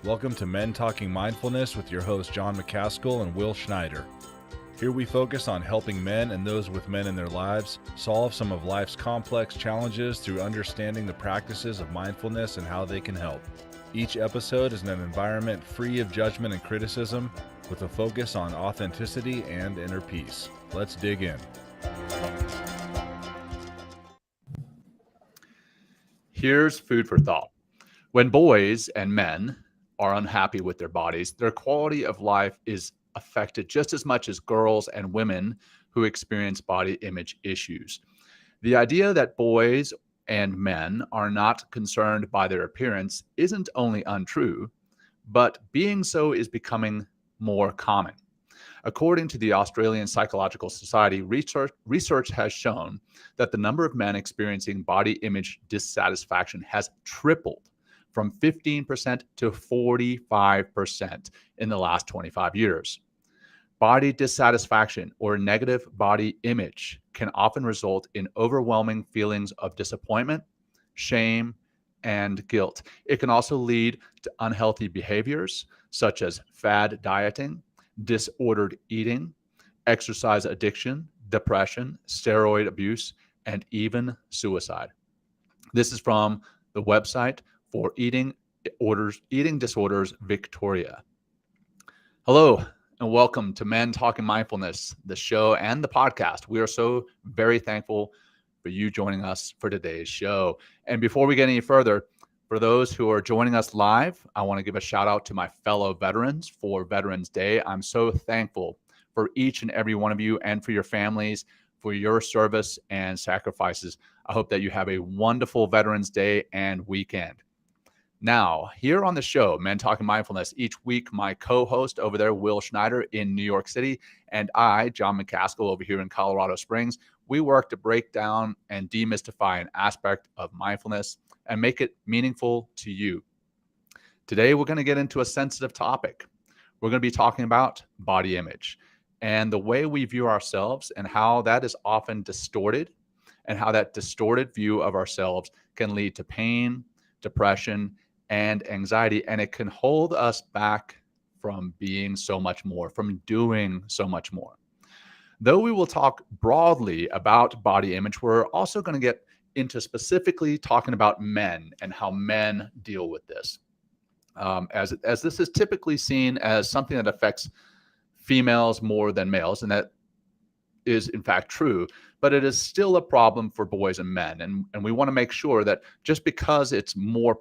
Welcome to Men Talking Mindfulness with your hosts John McCaskill and Will Schneider. Here we focus on helping men and those with men in their lives solve some of life's complex challenges through understanding the practices of mindfulness and how they can help. Each episode is in an environment free of judgment and criticism, with a focus on authenticity and inner peace. Let's dig in. Here's food for thought. When boys and men are unhappy with their bodies, their quality of life is affected just as much as girls and women who experience body image issues. The idea that boys and men are not concerned by their appearance isn't only untrue, but being so is becoming more common. According to the Australian Psychological Society, research has shown that the number of men experiencing body image dissatisfaction has tripled from 15% to 45% in the last 25 years. Body dissatisfaction or negative body image can often result in overwhelming feelings of disappointment, shame, and guilt. It can also lead to unhealthy behaviors such as fad dieting, disordered eating, exercise addiction, depression, steroid abuse, and even suicide. This is from the website for Eating Disorders Victoria. Hello, and welcome to Men Talking Mindfulness, the show and the podcast. We are so very thankful for you joining us for today's show. And before we get any further, for those who are joining us live, I want to give a shout out to my fellow veterans for Veterans Day. I'm so thankful for each and every one of you and for your families, for your service and sacrifices. I hope that you have a wonderful Veterans Day and weekend. Now, here on the show, Men Talking Mindfulness, each week my co-host over there, Will Schneider in New York City, and I, John McCaskill, over here in Colorado Springs, we work to break down and demystify an aspect of mindfulness and make it meaningful to you. Today, we're going to get into a sensitive topic. We're going to be talking about body image and the way we view ourselves and how that is often distorted, and how that distorted view of ourselves can lead to pain, depression, and anxiety, and it can hold us back from being so much more, from doing so much more. Though we will talk broadly about body image, we're also going to get into specifically talking about men and how men deal with this, as this is typically seen as something that affects females more than males, and that is in fact true, but it is still a problem for boys and men, and we want to make sure that just because it's more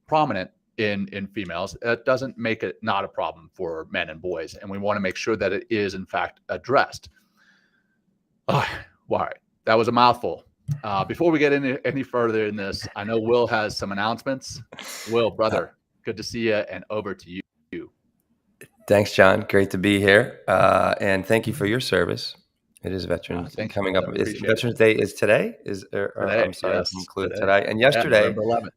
prominent in females, it doesn't make it not a problem for men and boys, and we want to make sure that it is in fact addressed. All right, that was a mouthful. Before we get any further in this, I know Will has some announcements. Will, brother, good to see you, and over to you. Thanks, John. Great to be here, and thank you for your service. It is Veterans Day coming up. Veterans Day is today. Today, I'm sorry, yes, to include today. And yesterday, November 11th.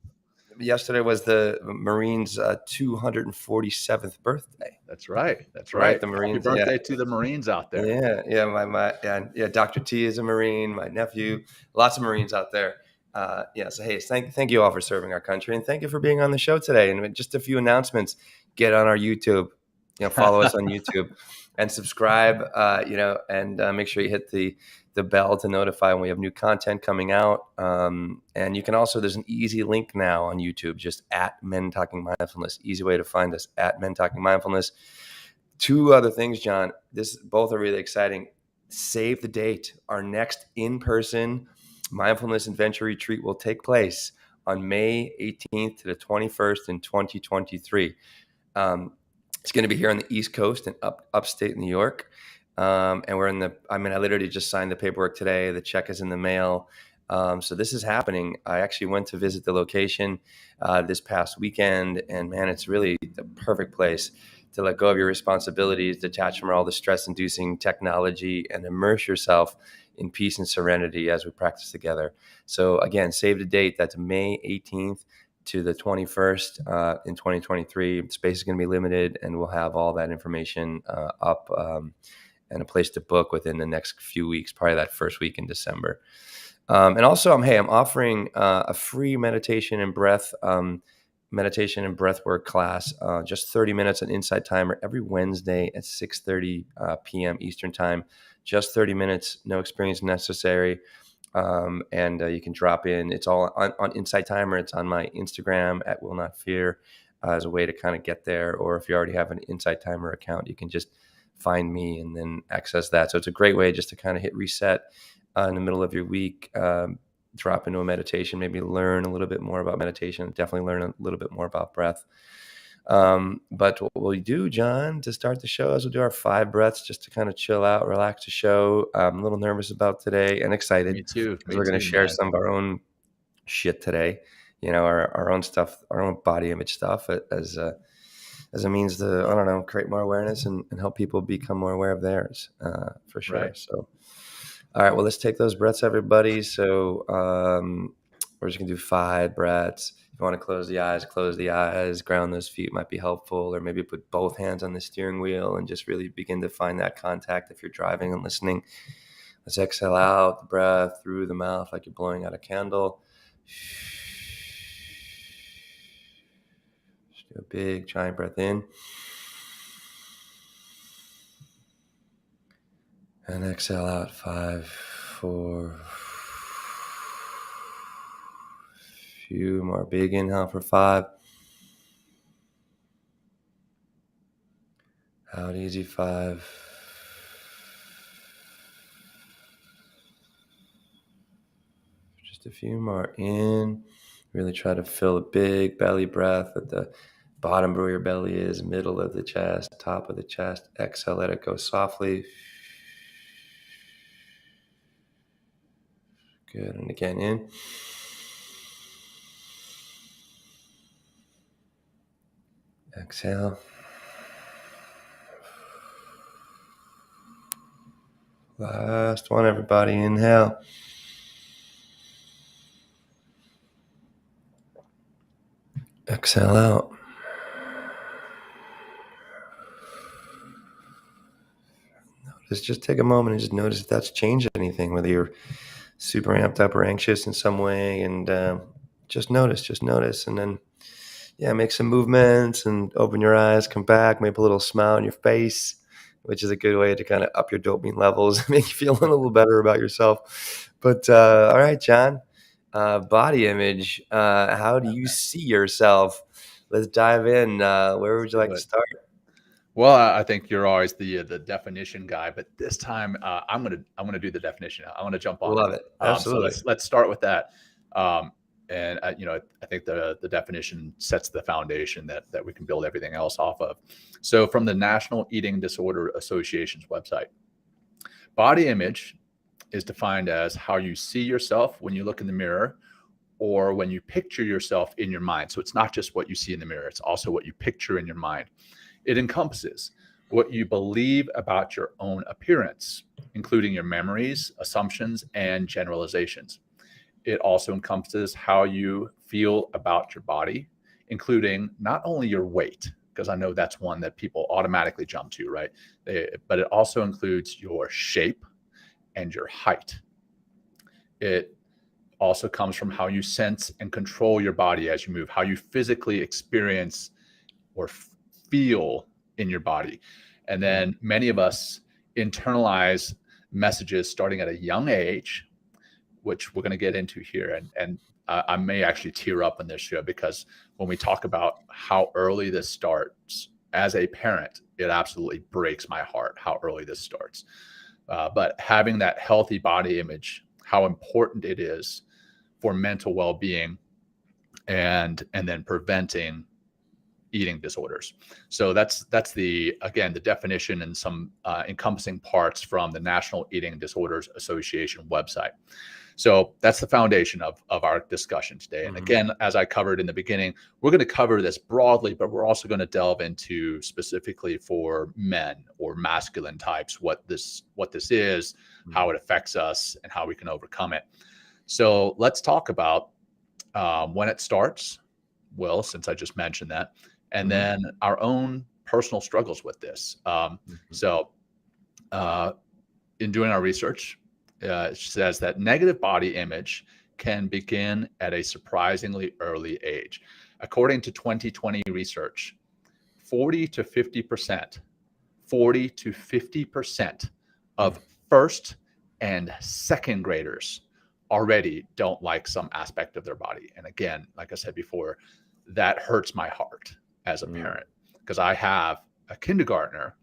Yesterday was the Marines' 247th birthday. That's right. That's right. The Marines. Happy birthday to the Marines out there. Yeah. Dr. T is a Marine. My nephew. Lots of Marines out there. So hey, thank you all for serving our country, and thank you for being on the show today. And just a few announcements: get on our YouTube. Follow us on YouTube and subscribe. And make sure you hit the bell to notify when we have new content coming out. And you can also, there's an easy link now on YouTube, just at Men Talking Mindfulness. Easy way to find us, at Men Talking Mindfulness. Two other things, John. Both are really exciting. Save the date. Our next in-person mindfulness adventure retreat will take place on May 18th to the 21st in 2023. It's going to be here on the East Coast in upstate New York. And I literally just signed the paperwork today. The check is in the mail. So this is happening. I actually went to visit the location this past weekend, and man, it's really the perfect place to let go of your responsibilities, detach from all the stress-inducing technology, and immerse yourself in peace and serenity as we practice together. So again, save the date. That's May 18th to the 21st in 2023. Space is going to be limited, and we'll have all that information up and a place to book within the next few weeks, probably that first week in December. And also, I'm offering a free meditation and breath meditation and breathwork class, just 30 minutes on Insight Timer every Wednesday at 6:30 p.m. Eastern Time. Just 30 minutes, no experience necessary. And you can drop in. It's all on Insight Timer. It's on my Instagram at Will Not Fear as a way to kind of get there. Or if you already have an Insight Timer account, you can just find me and then access that. So it's a great way just to kind of hit reset in the middle of your week. Drop into a meditation, maybe learn a little bit more about meditation, definitely learn a little bit more about breath. But what we'll do, John, to start the show is we'll do our 5 breaths just to kind of chill out, relax the show. I'm a little nervous about today and excited. Me too. Because we're going to share some of our own shit today, our own stuff, our own body image stuff as a means to, I don't know, create more awareness and help people become more aware of theirs, for sure. Right. So, all right, well, let's take those breaths, everybody. So we're just going to do 5 breaths. If you want to close the eyes, ground those feet might be helpful, or maybe put both hands on the steering wheel and just really begin to find that contact if you're driving and listening. Let's exhale out the breath through the mouth like you're blowing out a candle. Just do a big, giant breath in. And exhale out 5, 4. Few more. Big inhale for 5. Out easy 5. Just a few more in. Really try to fill a big belly breath at the bottom where your belly is, middle of the chest, top of the chest. Exhale, let it go softly. Good. And again, in. Exhale. Last one, everybody. Inhale. Exhale out. Just take a moment and just notice if that's changed anything, whether you're super amped up or anxious in some way, and just notice, and then make some movements and open your eyes, come back, maybe a little smile on your face, which is a good way to kind of up your dopamine levels, make you feel a little better about yourself. But all right, John, body image, how do you see yourself? Let's dive in. Where would you like to start? Well, I think you're always the definition guy, but this time I'm gonna do the definition. I want to jump on. Love it. Absolutely. So let's start with that. And I think the definition sets the foundation that we can build everything else off of. So from the National Eating Disorder Association's website, body image is defined as how you see yourself when you look in the mirror, or when you picture yourself in your mind. So it's not just what you see in the mirror, it's also what you picture in your mind. It encompasses what you believe about your own appearance, including your memories, assumptions, and generalizations. It also encompasses how you feel about your body, including not only your weight, because I know that's one that people automatically jump to, right? But it also includes your shape and your height. It also comes from how you sense and control your body as you move, how you physically experience or feel in your body. And then many of us internalize messages starting at a young age, which we're going to get into here. And I may actually tear up in this show, because when we talk about how early this starts, as a parent, it absolutely breaks my heart how early this starts. But having that healthy body image, how important it is for mental well-being, and then preventing eating disorders. So that's the definition and some encompassing parts from the National Eating Disorders Association website. So that's the foundation of our discussion today. And again, as I covered in the beginning, we're going to cover this broadly, but we're also going to delve into specifically for men or masculine types, what this is, how it affects us, and how we can overcome it. So let's talk about when it starts, Will, since I just mentioned that, and then our own personal struggles with this. So in doing our research, it says that negative body image can begin at a surprisingly early age. According to 2020 research, 40 to 50%, 40 to 50% of first and second graders already don't like some aspect of their body. And again, like I said before, that hurts my heart as a parent, because I have a kindergartner,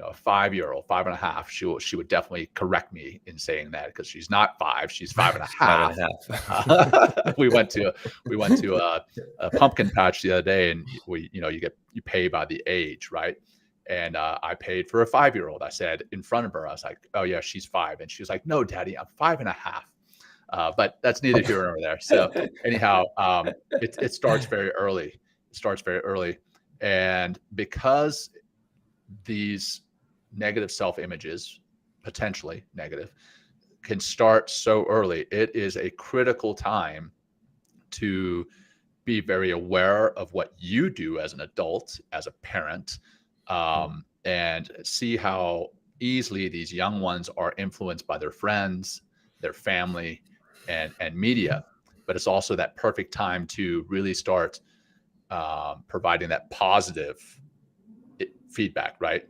a 5-year-old, 5.5. She would definitely correct me in saying that, because she's not 5, she's 5.5. 5.5. We went to a pumpkin patch the other day, and you pay by the age, right? And I paid for a 5-year-old. I said in front of her, I was like, "Oh yeah, she's 5," and she was like, "No, Daddy, I'm 5.5." But that's neither here nor there. So anyhow, it starts very early. It starts very early, and because these negative self-images, potentially negative, can start so early, it is a critical time to be very aware of what you do as an adult, as a parent, and see how easily these young ones are influenced by their friends, their family, and media. But it's also that perfect time to really start providing that positive feedback, right?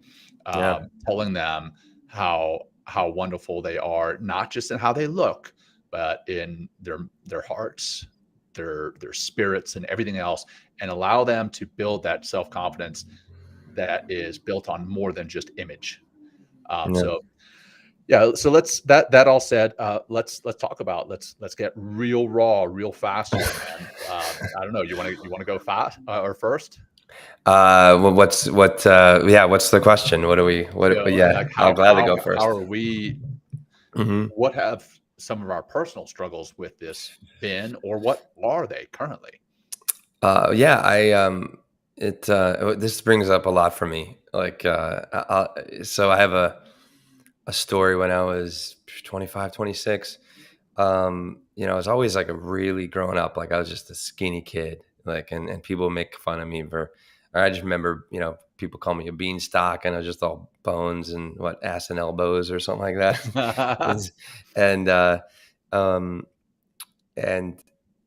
Telling them how wonderful they are, not just in how they look, but in their hearts, their spirits, and everything else, and allow them to build that self-confidence that is built on more than just image. So let's that all said, let's talk about let's get real raw, real fast here, man. I don't know. You want to go fast or first? Well, what's the question? I'll gladly go first. How are we? What have some of our personal struggles with this been, or what are they currently? This brings up a lot for me. So I have a story. When I was 25, 26, I was always like a really growing up. Like I was just a skinny kid, and people make fun of me I just remember, people call me a beanstalk, and I was just all bones and ass and elbows or something like that. and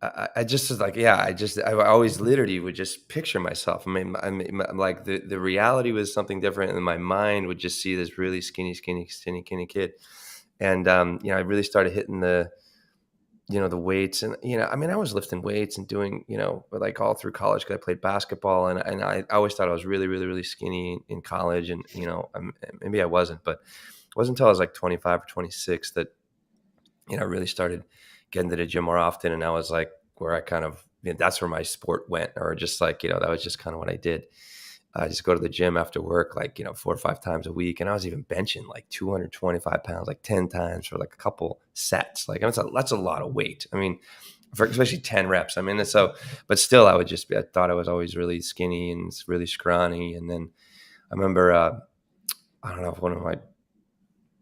I just was like, I always literally would just picture myself. I mean, like the reality was something different, and my mind would just see this really skinny kid. And, I really started hitting the weights, and, I was lifting weights and doing, like all through college, because I played basketball, and I always thought I was really, really, really skinny in college. And, maybe I wasn't, but it wasn't until I was like 25 or 26 that, I really started getting to the gym more often. And that was like where I kind of, that's where my sport went, or just like, that was just kind of what I did. I just go to the gym after work, 4 or 5 times a week. And I was even benching like 225 pounds, like 10 times for like a couple sets. Like that's a lot of weight. I mean, for especially 10 reps. I mean, but still I thought I was always really skinny and really scrawny. And then I remember, I don't know if one of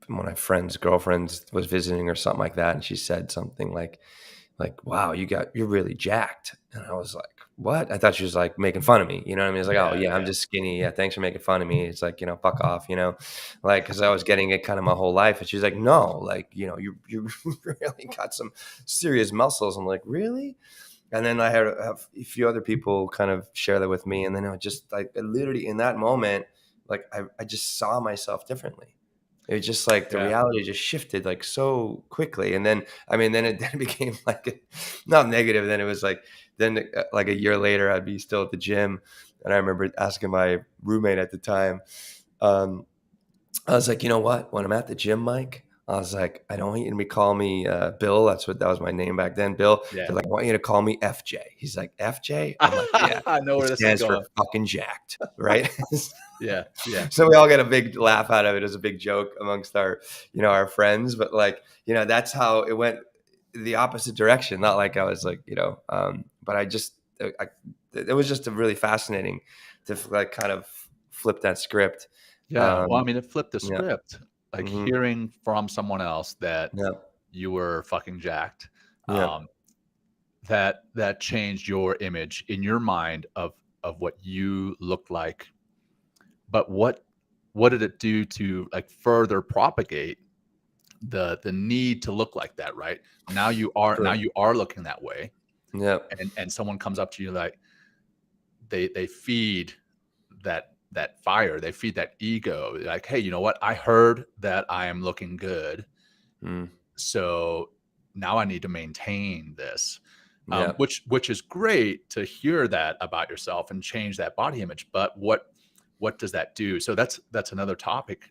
my friend's girlfriends was visiting or something like that. And she said something like, wow, you're really jacked. And I was like, what? I thought she was like making fun of me. You know what I mean? It's like, I'm just skinny. Yeah. Thanks for making fun of me. It's like, fuck off, cause I was getting it kind of my whole life. And she's like, no, you really got some serious muscles. I'm like, really? And then I had a few other people kind of share that with me. And then I just literally in that moment, I just saw myself differently. It was just like the reality just shifted like so quickly. And then, then it became like not negative. Then it was like a year later, I'd be still at the gym. And I remember asking my roommate at the time, I was like, you know what? When I'm at the gym, Mike, I was like, I don't want you to call me Bill. That was my name back then, Bill. Yeah. I want you to call me FJ. He's like, FJ? I'm like, yeah. I know where this stands is going. for fucking jacked, right? Yeah. So we all get a big laugh out of it as a big joke amongst our, our friends. But that's how it went the opposite direction. Not like I was but it was just really fascinating to kind of flip that script. Yeah. It flipped the script. Hearing from someone else that you were fucking jacked, that changed your image in your mind of what you looked like. But what did it do to further propagate the need to look like that? Right now you are looking that way. Yeah. And someone comes up to you like, they feed that fire, they feed that ego. Like, hey, you know what? I heard that I am looking good, Mm. so now I need to maintain this. Yeah. Which is great to hear that about yourself and change that body image. But what does that do? So that's another topic,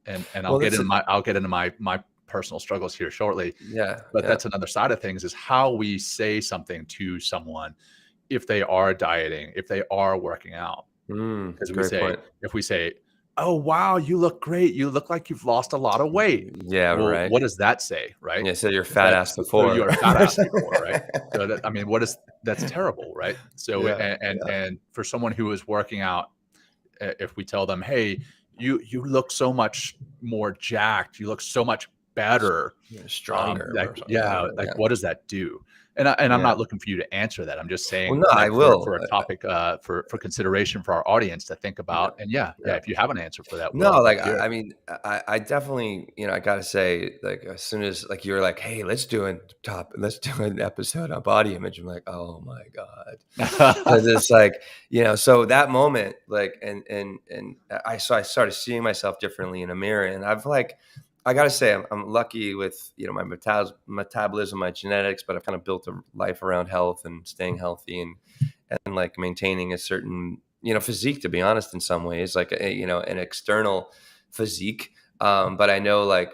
and I'll Well, get that's into my personal struggles here shortly. yeah. But Yeah. that's another side of things, is how we say something to someone if they are dieting, if they are working out. Because Great point. if we say, "Oh, wow, you look great. You look like you've lost a lot of weight." Yeah. Well, Right. what does that say, right? Yeah. So you're Is fat that ass so you before. were a fat ass before, right? So that, I mean, that's terrible, right? So Yeah. and for someone who is working out, if we tell them, "Hey, you look so much more jacked. You look so much better." Yeah. Stronger Like, or something. yeah, Whatever. like Yeah. what does that do? And I'm Yeah. not looking for you to answer that. I'm just Well, saying, no, I like, will. for a topic, for consideration for our audience to think Yeah. about. And yeah, Yeah. if you have an answer for that, No, I'd love like to hear it. I mean, I definitely, I gotta say, like as soon as like you're like, hey, let's do an episode on body image. I'm like, oh my god, because it's like, so that moment, like, and I started seeing myself differently in a mirror, and I gotta say, I'm lucky with my metabolism, my genetics, but I've kind of built a life around health and staying healthy and like maintaining a certain physique, to be honest, in some ways, like an external physique, but I know like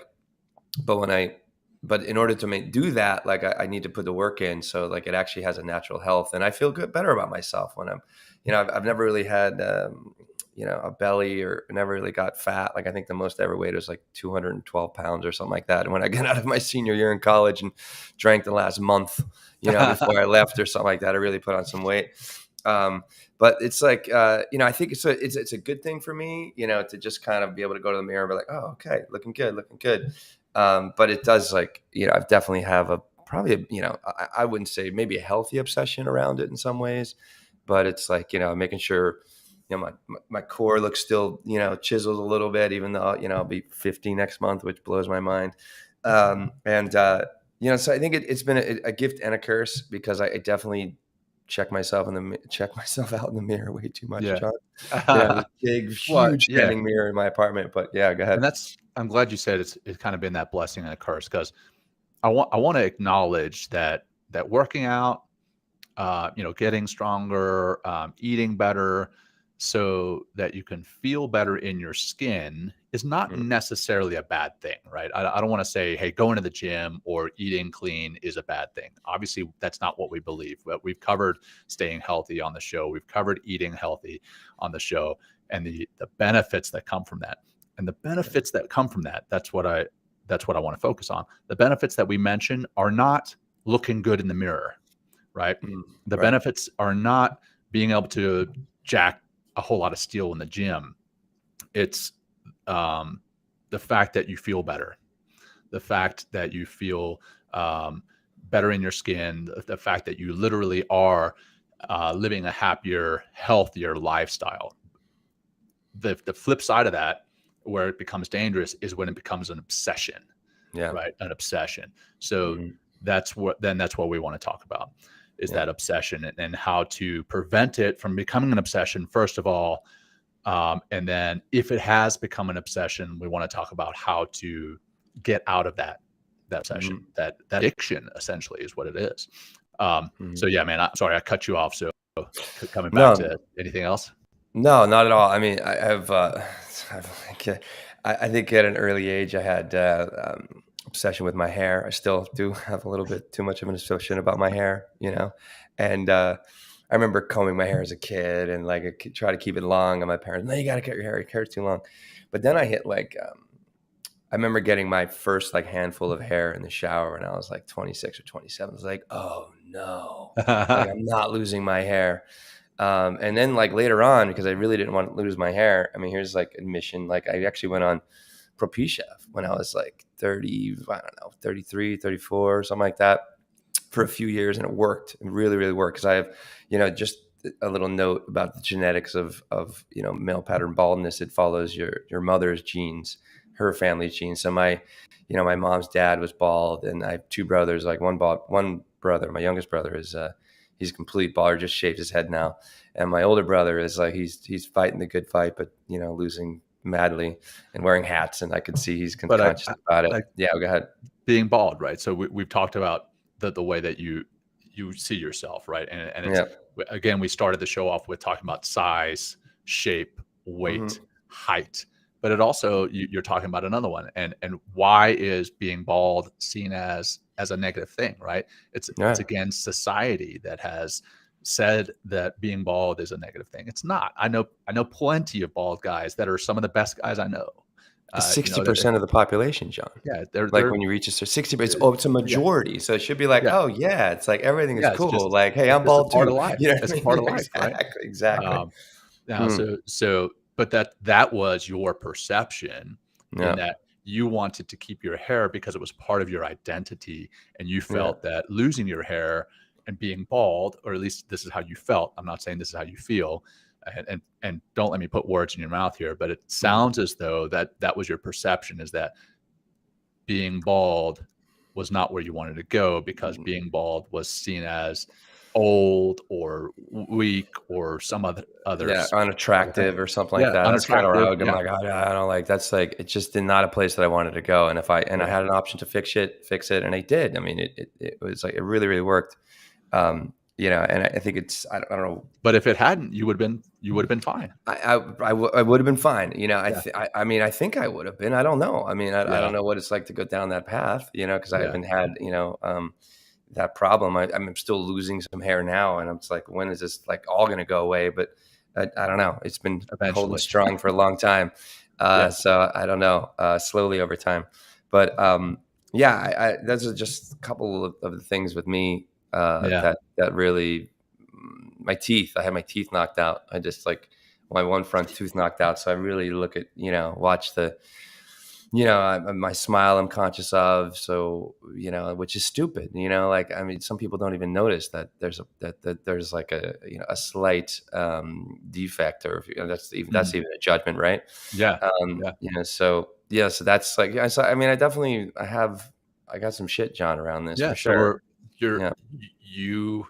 but when I but in order to do that, like I need to put the work in, so like it actually has a natural health, and I feel better about myself when I'm I've never really had a belly, or never really got fat. Like I think the most I ever weighed was like 212 pounds or something like that. And when I got out of my senior year in college and drank the last month, before I left or something like that, I really put on some weight. But it's like, I think it's a good thing for me, to just kind of be able to go to the mirror and be like, oh, okay, looking good, looking good. But it does, like, I've definitely have I wouldn't say maybe a healthy obsession around it in some ways, but it's like, making sure, my core looks still, chiseled a little bit, even though, I'll be 50 next month, which blows my mind. So I think it's been a gift and a curse, because I definitely check myself out in the mirror way too much, Yeah. John. This big, Well, huge yeah. standing mirror in my apartment. But yeah, go ahead. And I'm glad you said it's kind of been that blessing and a curse, because I want to acknowledge that working out, getting stronger, eating better so that you can feel better in your skin is not Mm. necessarily a bad thing, right? I don't want to say, hey, going to the gym or eating clean is a bad thing. Obviously, that's not what we believe. But we've covered staying healthy on the show. We've covered eating healthy on the show, and the benefits that come from that. And the benefits that come from that, that's what I want to focus on. The benefits that we mention are not looking good in the mirror, right? The Right. benefits are not being able to jack a whole lot of steel in the gym. It's the fact that you feel better, the fact that you feel better in your skin, the fact that you literally are living a happier, healthier lifestyle. The flip side of that, where it becomes dangerous, is when it becomes an obsession. Yeah. Right? An obsession. So Mhm. that's what we want to talk about, is Yeah. that obsession, and how to prevent it from becoming an obsession, first of all. And then if it has become an obsession, we want to talk about how to get out of that obsession, Mhm. that addiction, essentially, is what it is. Mhm. So yeah, man, sorry, I cut you off. So coming back No, to anything else? no, not at all. I mean, I have, I think at an early age, I had obsession with my hair. I still do have a little bit too much of an obsession about my hair, and I remember combing my hair as a kid, and like I could try to keep it long, and my parents, no, you got to cut your hair. Your hair's too long. But then I hit like, I remember getting my first like handful of hair in the shower when I was like 26 or 27. I was like, oh no, like I'm not losing my hair. And then like later on, because I really didn't want to lose my hair. I mean, here's like admission. Like I actually went on Propecia when I was like 30, I don't know, 33, 34, something like that, for a few years. And it worked. It really, really worked. Cause I have, just a little note about the genetics of male pattern baldness. It follows your mother's genes, her family's genes. So my mom's dad was bald, and I have two brothers, like one brother, my youngest brother, is, he's complete baller, just shaved his head now. And my older brother is like, he's fighting the good fight, but losing madly and wearing hats. And I could see he's But conscious about it. like Yeah, go ahead. being bald, right? So we've talked about the way that you see yourself, right? And it's, again, we started the show off with talking about size, shape, weight, height, but it also, you're talking about another one. And why is being bald seen as a negative thing, right? It's again, society that has said that being bald is a negative thing. It's not. I know plenty of bald guys that are some of the best guys I know. 60% of the population, John. Yeah, they're when you reach a 60, it's a majority. So it should be like, oh yeah, it's like everything is cool. Just, like, hey, I'm bald too. Part of life. It's part of life, right? Exactly. Now, but that was your perception, in that you wanted to keep your hair because it was part of your identity, and you felt that losing your hair and being bald, or at least this is how you felt. I'm not saying this is how you feel. And don't let me put words in your mouth here, but it sounds as though that was your perception, is that being bald was not where you wanted to go, because being bald was seen as old or weak or some other unattractive or something like that. That's kind of where I would go. Like, I don't like, that's like, it's just not a place that I wanted to go. And I had an option to fix it, and I did. I mean, it was like, it really, really worked. And I think it's, I don't know. But if it hadn't, you would have been fine. I would have been fine. I mean, I think I would have been. I don't know. I mean, I don't know what it's like to go down that path, because I haven't had, that problem. I'm still losing some hair now. And I'm just like, when is this like all going to go away? But I don't know. It's been holding strong for a long time. So I don't know, slowly over time. But those are just a couple of the things with me. That really, my teeth, I had my teeth knocked out. I just like my one front tooth knocked out. So I really look at, watch the, my smile I'm conscious of. So, which is stupid, like, I mean, some people don't even notice that there's there's like a slight defect, or that's even a judgment. Right. So that's like, I mean, I got some shit, John, around this. For sure. You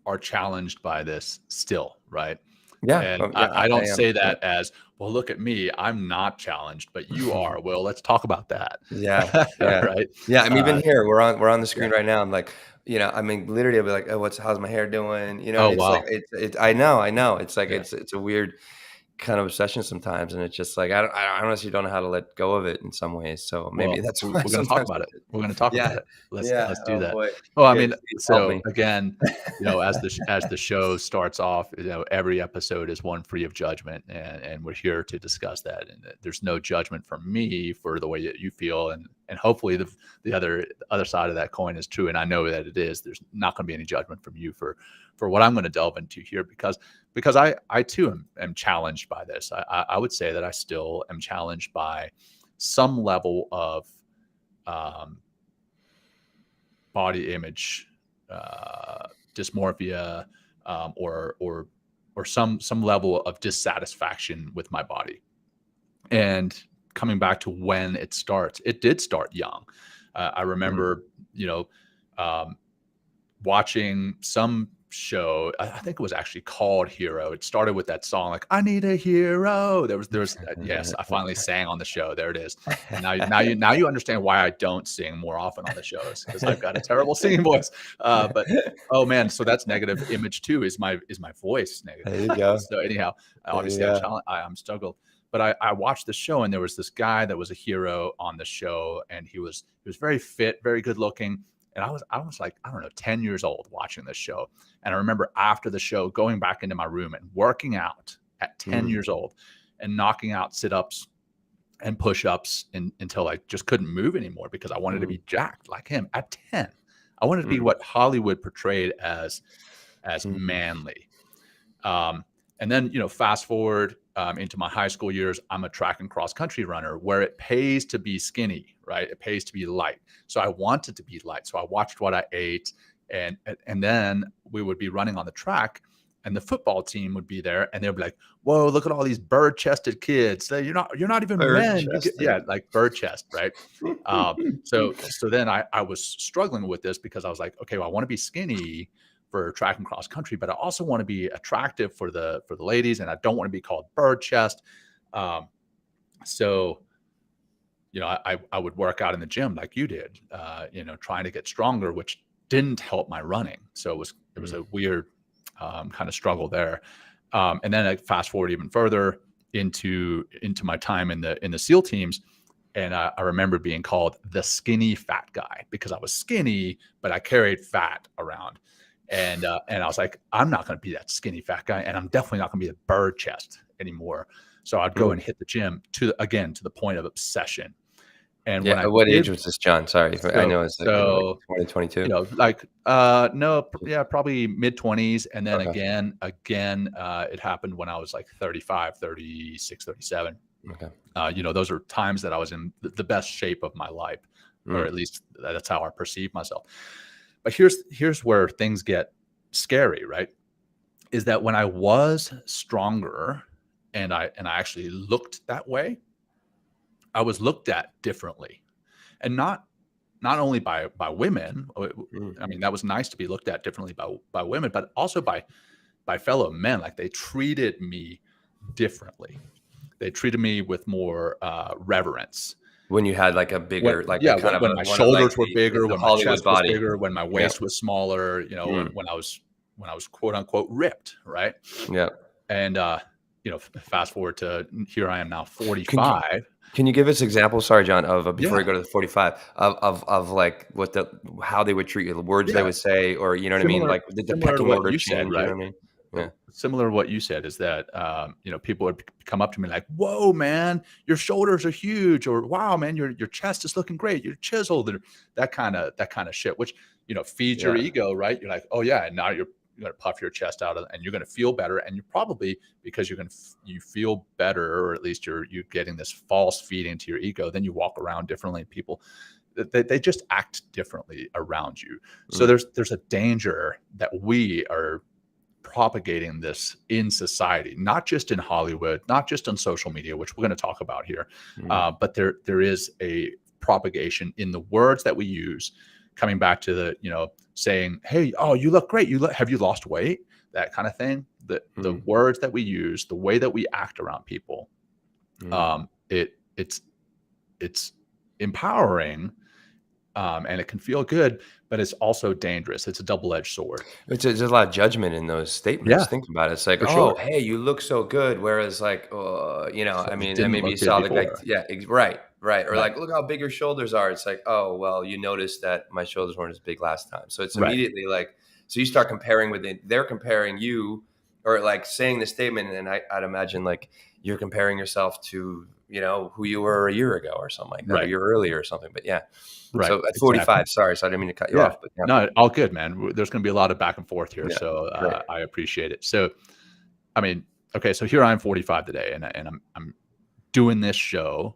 are challenged by this still, right? Yeah. And I don't say that as, well, look at me, I'm not challenged, but you are. Well, let's talk about that. Yeah. Right. Yeah. I'm even here. We're on the screen right now. I'm like, I mean, literally I'll be like, oh, how's my hair doing? Oh, it's wow. like, I know. It's like, it's a weird kind of obsession sometimes, and it's just like I honestly don't know how to let go of it in some ways. So maybe that's why we're going to talk about it. We're going to talk about it. Let's do that. Boy. Well, I mean, so again, as the show starts off, every episode is one free of judgment, and we're here to discuss that. And there's no judgment from me for the way that you feel, and hopefully the other side of that coin is true, and I know that it is. There's not going to be any judgment from you for what I'm going to delve into here, because I too am challenged by this. I would say that I still am challenged by some level of body image dysmorphia, or some level of dissatisfaction with my body. And coming back to when it starts, it did start young. I remember, watching some show. I think it was actually called Hero. It started with that song, like, I need a hero. There's yes, I finally sang on the show. There it is. And now you understand why I don't sing more often on the shows, because I've got a terrible singing voice. But oh man, so that's negative image too. Is my voice negative? There you go. So anyhow, obviously I'm struggled. But I watched the show, and there was this guy that was a hero on the show, and he was very fit, very good looking. And I was like, I don't know, 10 years old watching this show. And I remember after the show going back into my room and working out at 10 years old and knocking out sit-ups and push-ups until I just couldn't move anymore, because I wanted to be jacked like him at 10. I wanted to be what Hollywood portrayed as manly. And then, fast forward into my high school years, I'm a track and cross country runner, where it pays to be skinny, right? It pays to be light. So I wanted to be light. So I watched what I ate, and then we would be running on the track, and the football team would be there, and they'd be like, "Whoa, look at all these bird-chested kids. You're not even men." Like bird chest, right? So then I was struggling with this, because I was like, okay, well, I want to be skinny for track and cross country, but I also want to be attractive for the ladies, and I don't want to be called bird chest. So, I would work out in the gym like you did, trying to get stronger, which didn't help my running. So it was a weird kind of struggle there. And then I fast forward even further into my time in the SEAL teams. And I remember being called the skinny fat guy because I was skinny, but I carried fat around. And I was like, I'm not going to be that skinny fat guy. And I'm definitely not going to be the bird chest anymore. So I'd go and hit the gym to the point of obsession. And yeah, what age was this, John? Sorry, I know it's like 2022. Probably mid-20s. And then again, it happened when I was like 35, 36, 37. Okay. Those are times that I was in the best shape of my life, or at least that's how I perceive myself. But here's where things get scary, right? Is that when I was stronger and I actually looked that way, I was looked at differently, and not only by women. I mean, that was nice to be looked at differently by women, but also by fellow men. Like, they treated me differently. They treated me with more reverence. When you had like a bigger, when my shoulders were bigger, when my chest was bigger, when my waist was smaller, when I was quote unquote ripped, right? Yeah. And fast forward to here I am now, 45. Can you give us examples? Sorry, John, of before we go to the 45 of like how they would treat you, the words they would say, or you know what I mean, like the pecking order change. Said, right? You know what I mean? Yeah. Similar to what you said is that people would come up to me like, "Whoa, man, your shoulders are huge," or "Wow, man, your chest is looking great. You're chiseled," or that kind of shit, which feeds your ego, right? You're like, "Oh yeah," and now you're going to puff your chest out, and you're going to feel better, and you probably, because you feel better, or at least you're getting this false feeding to your ego, then you walk around differently. People, they just act differently around you. So there's a danger that we are propagating this in society, not just in Hollywood, not just on social media, which we're going to talk about here, but there is a propagation in the words that we use. Coming back to the, saying, "Hey, oh, you look great. Have you lost weight?" That kind of thing. The words that we use, the way that we act around people, it's empowering, and it can feel good, but it's also dangerous. It's a double-edged sword. There's a lot of judgment in those statements. Yeah, think about it. It's like, hey, you look so good. Whereas like, I mean, and maybe you saw the guy. Right. Or like, look how big your shoulders are. It's like, oh, well, you noticed that my shoulders weren't as big last time. So it's immediately like, so you start comparing they're comparing you, or like saying the statement. And I'd imagine like you're comparing yourself to, who you were a year ago or something like that, or a year earlier or something. But yeah. Right. So at 45, sorry. So I didn't mean to cut you off. But no, all good, man. There's going to be a lot of back and forth here. So I appreciate it. So, I mean, okay. So here I am 45 today, and I'm doing this show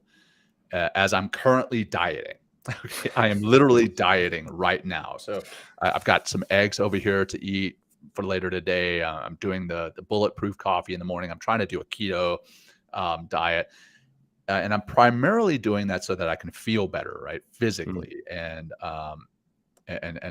as I'm currently dieting. Okay, I am literally dieting right now. So I've got some eggs over here to eat for later today. I'm doing the bulletproof coffee in the morning. I'm trying to do a keto diet. And I'm primarily doing that so that I can feel better, right, physically, and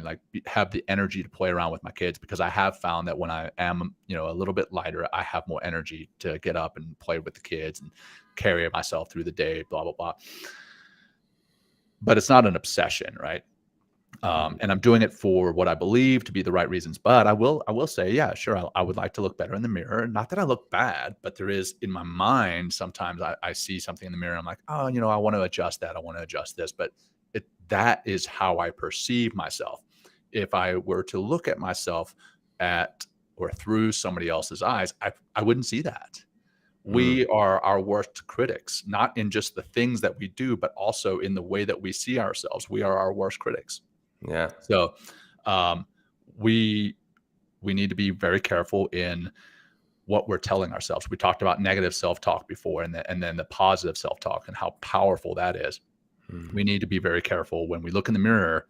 like have the energy to play around with my kids, because I have found that when I am, a little bit lighter, I have more energy to get up and play with the kids and carry myself through the day, blah, blah, blah. But it's not an obsession, right? And I'm doing it for what I believe to be the right reasons. But I will say, yeah, sure, I would like to look better in the mirror. Not that I look bad, but there is, in my mind, sometimes I see something in the mirror and I'm like, oh, I want to adjust that. I want to adjust this. But that is how I perceive myself. If I were to look at myself or through somebody else's eyes, I wouldn't see that. We are our worst critics, not in just the things that we do, but also in the way that we see ourselves. We are our worst critics. Yeah. So we need to be very careful in what we're telling ourselves. We talked about negative self-talk before, and then the positive self-talk and how powerful that is. We need to be very careful when we look in the mirror,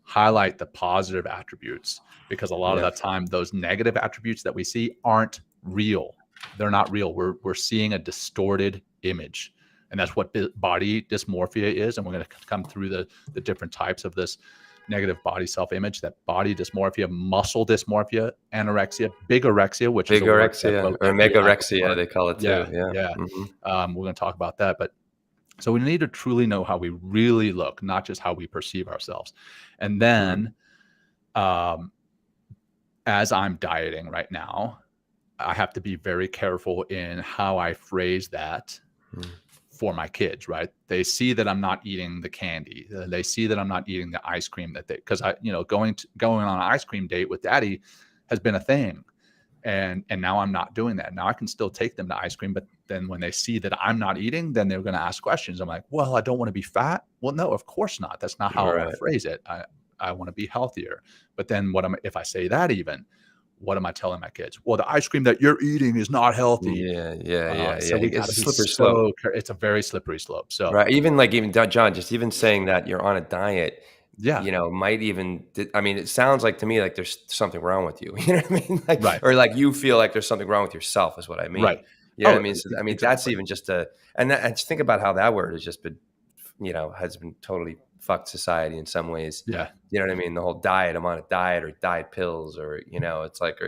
highlight the positive attributes, because a lot of that time, those negative attributes that we see aren't real. They're not real. We're seeing a distorted image. And that's what body dysmorphia is. And we're going to come through the different types of this negative body self-image, that body dysmorphia, muscle dysmorphia, anorexia, bigorexia, which is a word that Bigorexia both or you and I have megorexia, learned. they call it too. Yeah, Yeah. yeah. Hmm. We're going to talk about that, but so we need to truly know how we really look, not just how we perceive ourselves. And then, as I'm dieting right now, I have to be very careful in how I phrase that for my kids, right? They see that I'm not eating the candy. They see that I'm not eating the ice cream because going on an ice cream date with daddy has been a thing. And now I'm not doing that. Now I can still take them to ice cream, but then when they see that I'm not eating, then they're going to ask questions. I'm like, well, I don't want to be fat. Well, no, of course not. That's not how I want to Right. phrase it. I want to be healthier. But then if I say that even, what am I telling my kids? Well, the ice cream that you're eating is not healthy. Yeah. So we got It's to a be slippery slope. it's a very slippery slope. So Right. Even John, just even saying that you're on a diet, yeah, might even, I mean, it sounds like to me like there's something wrong with you. You know what I mean? Like, right, or like you feel like there's something wrong with yourself is what I mean. right. You know what Oh, I mean? So, I mean, that's exactly. even just and just think about how that word has just been, has been totally fucked society in some ways. Yeah, You know what I mean? The whole diet, I'm on a diet or diet pills or, it's like,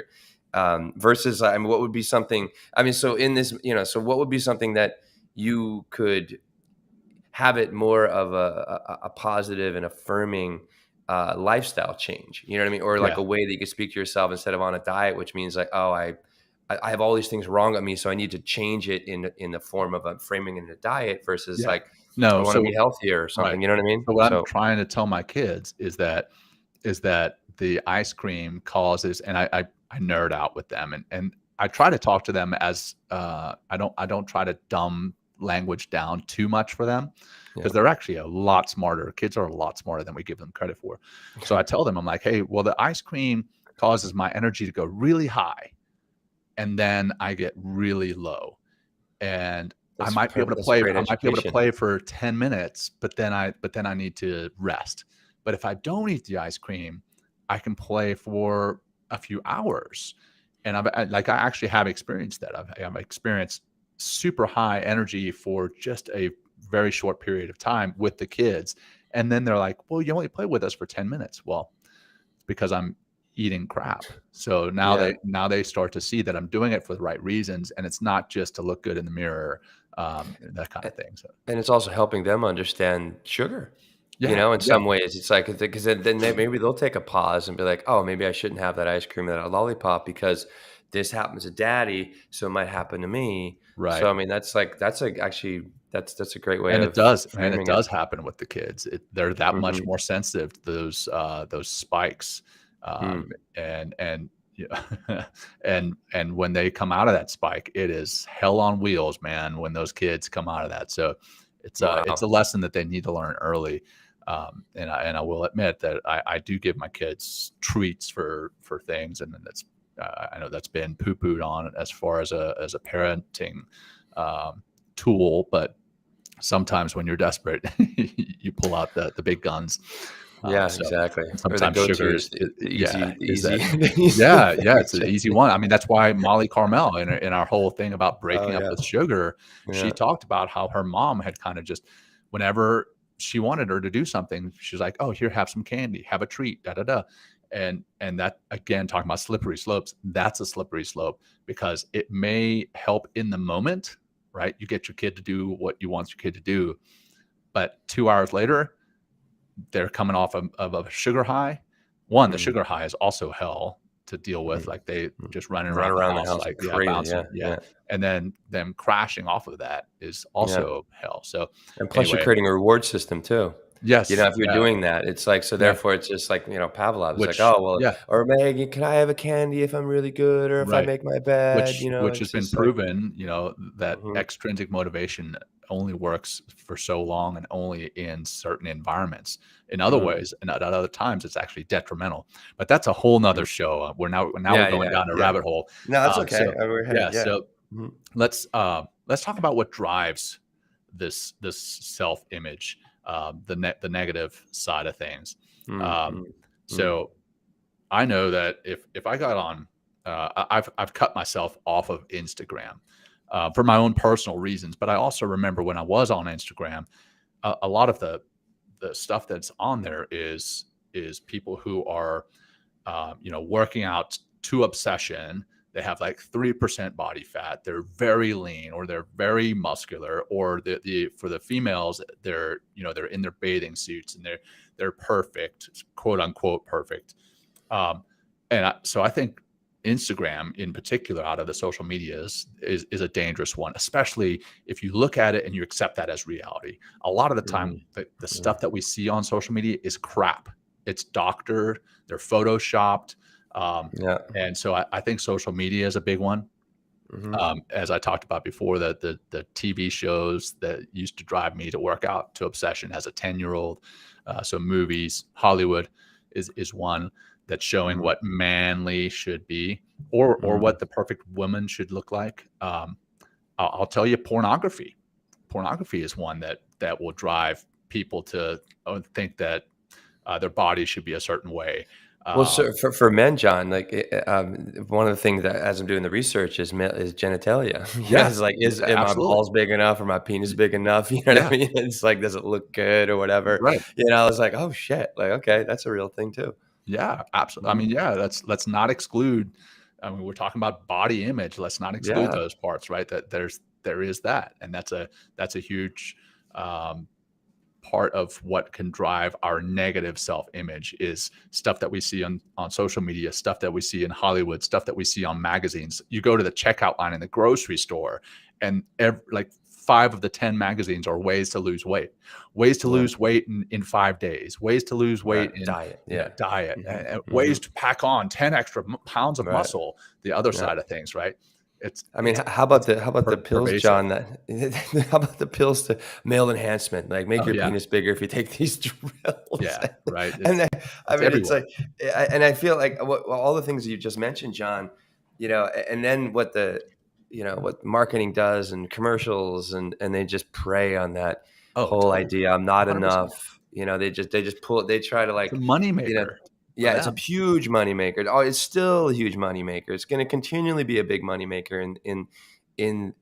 versus, I mean, what would be something, I mean, so in this, so what would be something that you could have it more of a positive and affirming lifestyle change, you know what I mean? Or like yeah, a way that you could speak to yourself instead of on a diet, which means like, oh, I have all these things wrong with me, so I need to change it in the form of a framing in a diet versus yeah. like, I No, want to so be healthier or right. something, you know what I mean? So what I'm So, trying to tell my kids is that the ice cream causes, and I nerd out with them, and I try to talk to them as I don't try to dumb language down too much for them yeah. because they're actually a lot smarter. Kids are a lot smarter than we give them credit for. So I tell them, I'm like, hey, well, the ice cream causes my energy to go really high, and then I get really low. And I might be able to That's play. great I might be able to education. play for 10 minutes, but then I need to rest. But if I don't eat the ice cream, I can play for a few hours. And I actually have experienced that. I've experienced super high energy for just a very short period of time with the kids. And then they're like, well, you only play with us for 10 minutes. Well, it's because I'm eating crap. So Yeah. now they start to see that I'm doing it for the right reasons. And it's not just to look good in the mirror, that kind of thing. So And it's also helping them understand sugar. yeah, In yeah, some ways, it's like because then maybe they'll take a pause and be like, "Oh, maybe I shouldn't have that ice cream and that lollipop because this happens to Daddy, so it might happen to me." So right. I mean, actually that's a great way And of it framing it. does happen with the kids. They're that much Hmm. more sensitive to those spikes, Mm. and yeah, and when they come out of that spike, it is hell on wheels, man. When those kids come out of that, so it's a Wow. lesson that they need to learn early. And I will admit that I do give my kids treats for things, and that's I know that's been poo pooed on as far as a parenting tool, but sometimes when you're desperate, you pull out the big guns. Yeah, So exactly. Or the sometimes go-tos, sugars, the yeah, is easy, that, the easy yeah, things. it's an easy one. I mean, that's why Molly Carmel in our whole thing about Oh breaking up yeah, with sugar, she yeah. talked about how her mom had kind of just, whenever she wanted her to do something, she's like, oh, here, have some candy, have a treat, da da da. And that, again, talking about slippery slopes, that's a slippery slope because it may help in the moment, right? You get your kid to do what you want your kid to do, but 2 hours later, they're coming off of a sugar high. One, the Mm, sugar high is also hell to deal with. mm, Like they mm. just running Run around the around the house, house like, like yeah, crazy. bouncing. Yeah, Yeah. yeah, And then them crashing off of that is yeah. also hell. So And plus, you're anyway, creating a reward system too. yes. If you're Yeah. doing that, it's like, so Yeah. therefore it's just like, Pavlov is like, Which, oh, well, yeah. or Maggie, can I have a candy if I'm really good or if I Right. make my bed? Which has It's been just like, proven, that mhm, extrinsic motivation only works for so long and only in certain environments. In other mm, ways, and at other times, it's actually detrimental. But that's a whole nother mm. show. We're Yeah, going yeah, down a yeah. rabbit hole. No, that's okay. So Hey, yeah, yeah. so Mhm, let's talk about what drives this self image, the negative side of things. mm, Um, mm, mm, so I know that if I got on, I've cut myself off of Instagram for my own personal reasons, but I also remember when I was on Instagram, a lot of the stuff that's on there is is people who are, working out to obsession. They have like 3% body fat. They're very lean, or they're very muscular, or for the females, they're in their bathing suits and they're perfect, quote unquote perfect. So I think Instagram in particular, out of the social medias, is a dangerous one, especially if you look at it and you accept that as reality. A lot of the time, the stuff that we see on social media is crap. It's doctored, they're photoshopped. And so I think social media is a big one. As I talked about before, the TV shows that used to drive me to work out to obsession as a 10-year-old. So movies, Hollywood is one that's showing what manly should be, or what the perfect woman should look like. I'll tell you, pornography is one that will drive people to think that their body should be a certain way. Well, so for men, John, like one of the things that as I'm doing the research is genitalia. Yeah, It's like, is my absolutely. balls big enough or my penis big enough? You know what I mean? It's like, does it look good or whatever? Right. I was like, oh shit, like okay, that's a real thing too. Yeah, absolutely. I mean, let's not exclude. I mean, we're talking about body image. Let's not exclude those parts, right? That there is that, and that's a huge part of what can drive our negative self-image is stuff that we see on social media, stuff that we see in Hollywood, stuff that we see on magazines. You go to the checkout line in the grocery store, and like 5 of the 10 magazines are ways to lose weight, lose weight in 5 days, ways to lose weight in diet, ways to pack on 10 extra pounds of muscle, the other side of things, right? I mean, how about the pills, pervasive. John? How about the pills to male enhancement? Like make your penis bigger if you take these drills. Yeah, right. And then, I mean, everywhere. it's like, and I feel like all the things that you just mentioned, John, and then what what marketing does and commercials, and they just prey on that whole idea. I'm not 100%. Enough. They try to like it's a moneymaker. Yeah, it's a huge moneymaker. Oh, it's still a huge moneymaker. It's going to continually be a big moneymaker in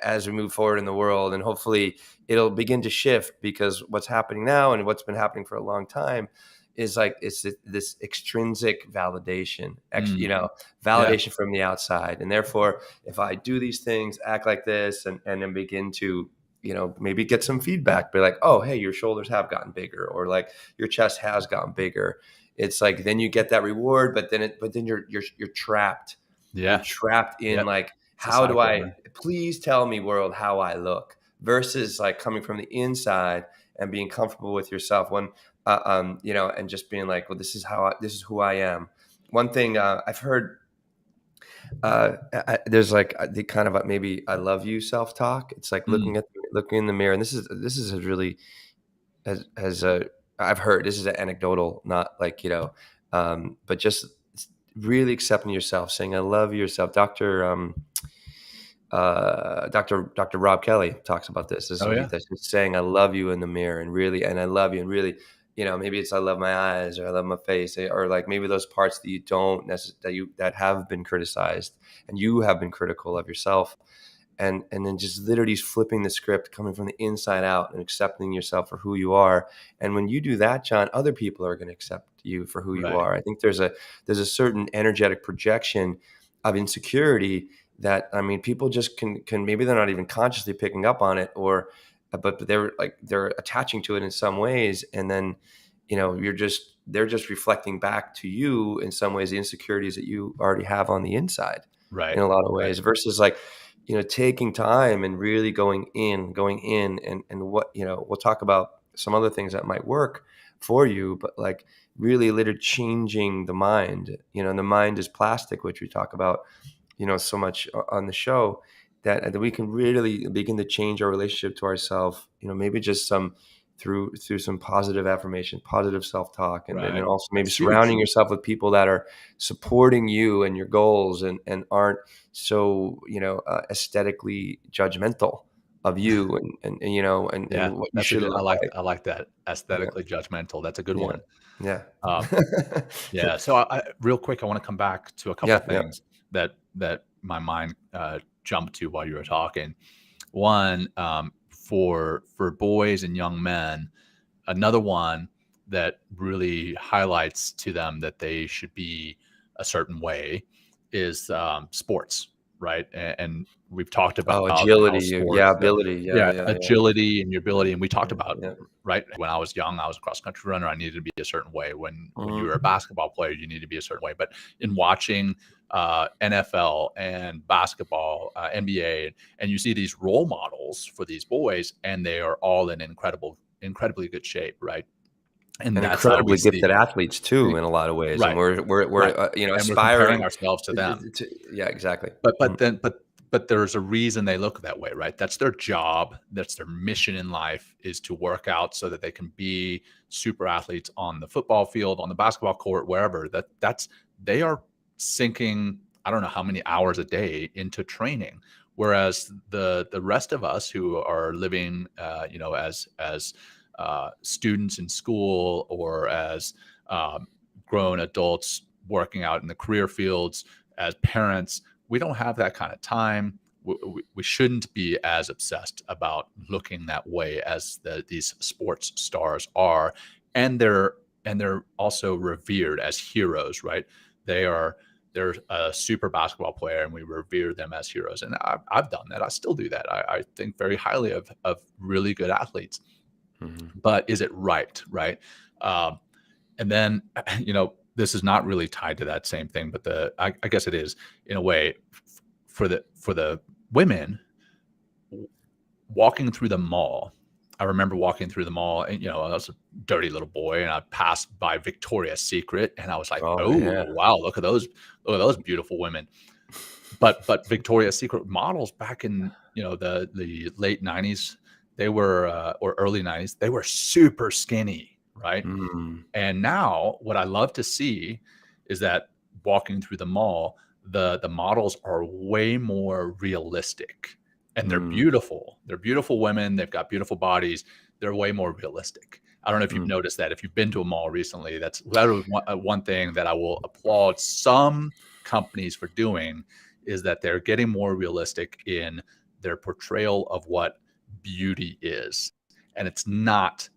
as we move forward in the world, and hopefully it'll begin to shift, because what's happening now and what's been happening for a long time is like it's this extrinsic validation, validation from the outside, and therefore if I do these things, act like this, and then begin to maybe get some feedback, be like, oh, hey, your shoulders have gotten bigger, or like your chest has gotten bigger. It's like, then you get that reward, but then you're trapped. Yeah. You're trapped in like, how do I, please tell me, world, how I look, versus like coming from the inside and being comfortable with yourself when, and just being like, well, this is who I am. One thing I've heard, there's like the kind of but I love you self-talk. It's like looking in the mirror. And this is a really, I've heard, this is an anecdotal, not like, but just really accepting yourself, saying, I love yourself. Dr. Rob Kelly talks about this. This is just saying, I love you in the mirror, and I love you, and really, maybe it's, I love my eyes, or I love my face, or like maybe those parts that you don't necessarily, that have been criticized, and you have been critical of yourself. And then just literally flipping the script, coming from the inside out, and accepting yourself for who you are. And when you do that, John, other people are going to accept you for who you are. I think there's a certain energetic projection of insecurity that, I mean, people just can maybe they're not even consciously picking up on it, but they're attaching to it in some ways. And then, they're just reflecting back to you in some ways the insecurities that you already have on the inside, in a lot of ways, versus like, taking time and really going in and what, we'll talk about some other things that might work for you, but like really literally changing the mind, and the mind is plastic, which we talk about, so much on the show, that we can really begin to change our relationship to ourselves, maybe just through some positive affirmation, positive self-talk, and then also maybe surrounding yourself with people that are supporting you and your goals, and aren't so, aesthetically judgmental of you and what you should look like. I like that, aesthetically judgmental. That's a good one. Yeah. Yeah. So I real quick, I want to come back to a couple of things that my mind jumped to while you were talking. One, for boys and young men, another one that really highlights to them that they should be a certain way is sports, right? And we've talked about Oh, how agility. Yeah, sports, ability. Yeah, yeah, yeah. agility and your ability. And we talked about, Yeah. right, when I was young, I was a cross country runner. I needed to be a certain way. When you were a Mhm. basketball player, you need to be a certain way. But in watching NFL and basketball, NBA, and you see these role models for these boys, and they are all in incredibly good shape, right? And And that's how we incredibly gifted see, athletes too, in a lot of ways, and right, we're right, and we're comparing aspiring ourselves to them. yeah, exactly. But there's a reason they look that way, right? That's their job. That's their mission in life, is to work out so that they can be super athletes on the football field, on the basketball court, wherever. They are sinking, I don't know how many hours a day into training. Whereas the rest of us who are living, as students in school, or as grown adults working out in the career fields, as parents, we don't have that kind of time. We shouldn't be as obsessed about looking that way as these sports stars are, and they're also revered as heroes, right? They're a super basketball player, and we revere them as heroes. And I've done that. I still do that. I think very highly of really good athletes. Mhm. But is it right? Right? And then, this is not really tied to that same thing, but I guess it is in a way for the women walking through the mall. I remember walking through the mall, and I was a dirty little boy, and I passed by Victoria's Secret, and I was like, Oh, "Oh, yeah. wow, look at those beautiful women." But Victoria's Secret models back in the late '90s, they were or early '90s, they were super skinny, right? Mm. And now what I love to see is that walking through the mall, the models are way more realistic, and they're Mm. beautiful. They're beautiful women. They've got beautiful bodies. They're way more realistic. I don't know if you've Mm. noticed that. If you've been to a mall recently, that was one thing that I will applaud some companies for doing, is that they're getting more realistic in their portrayal of what beauty is. And it's not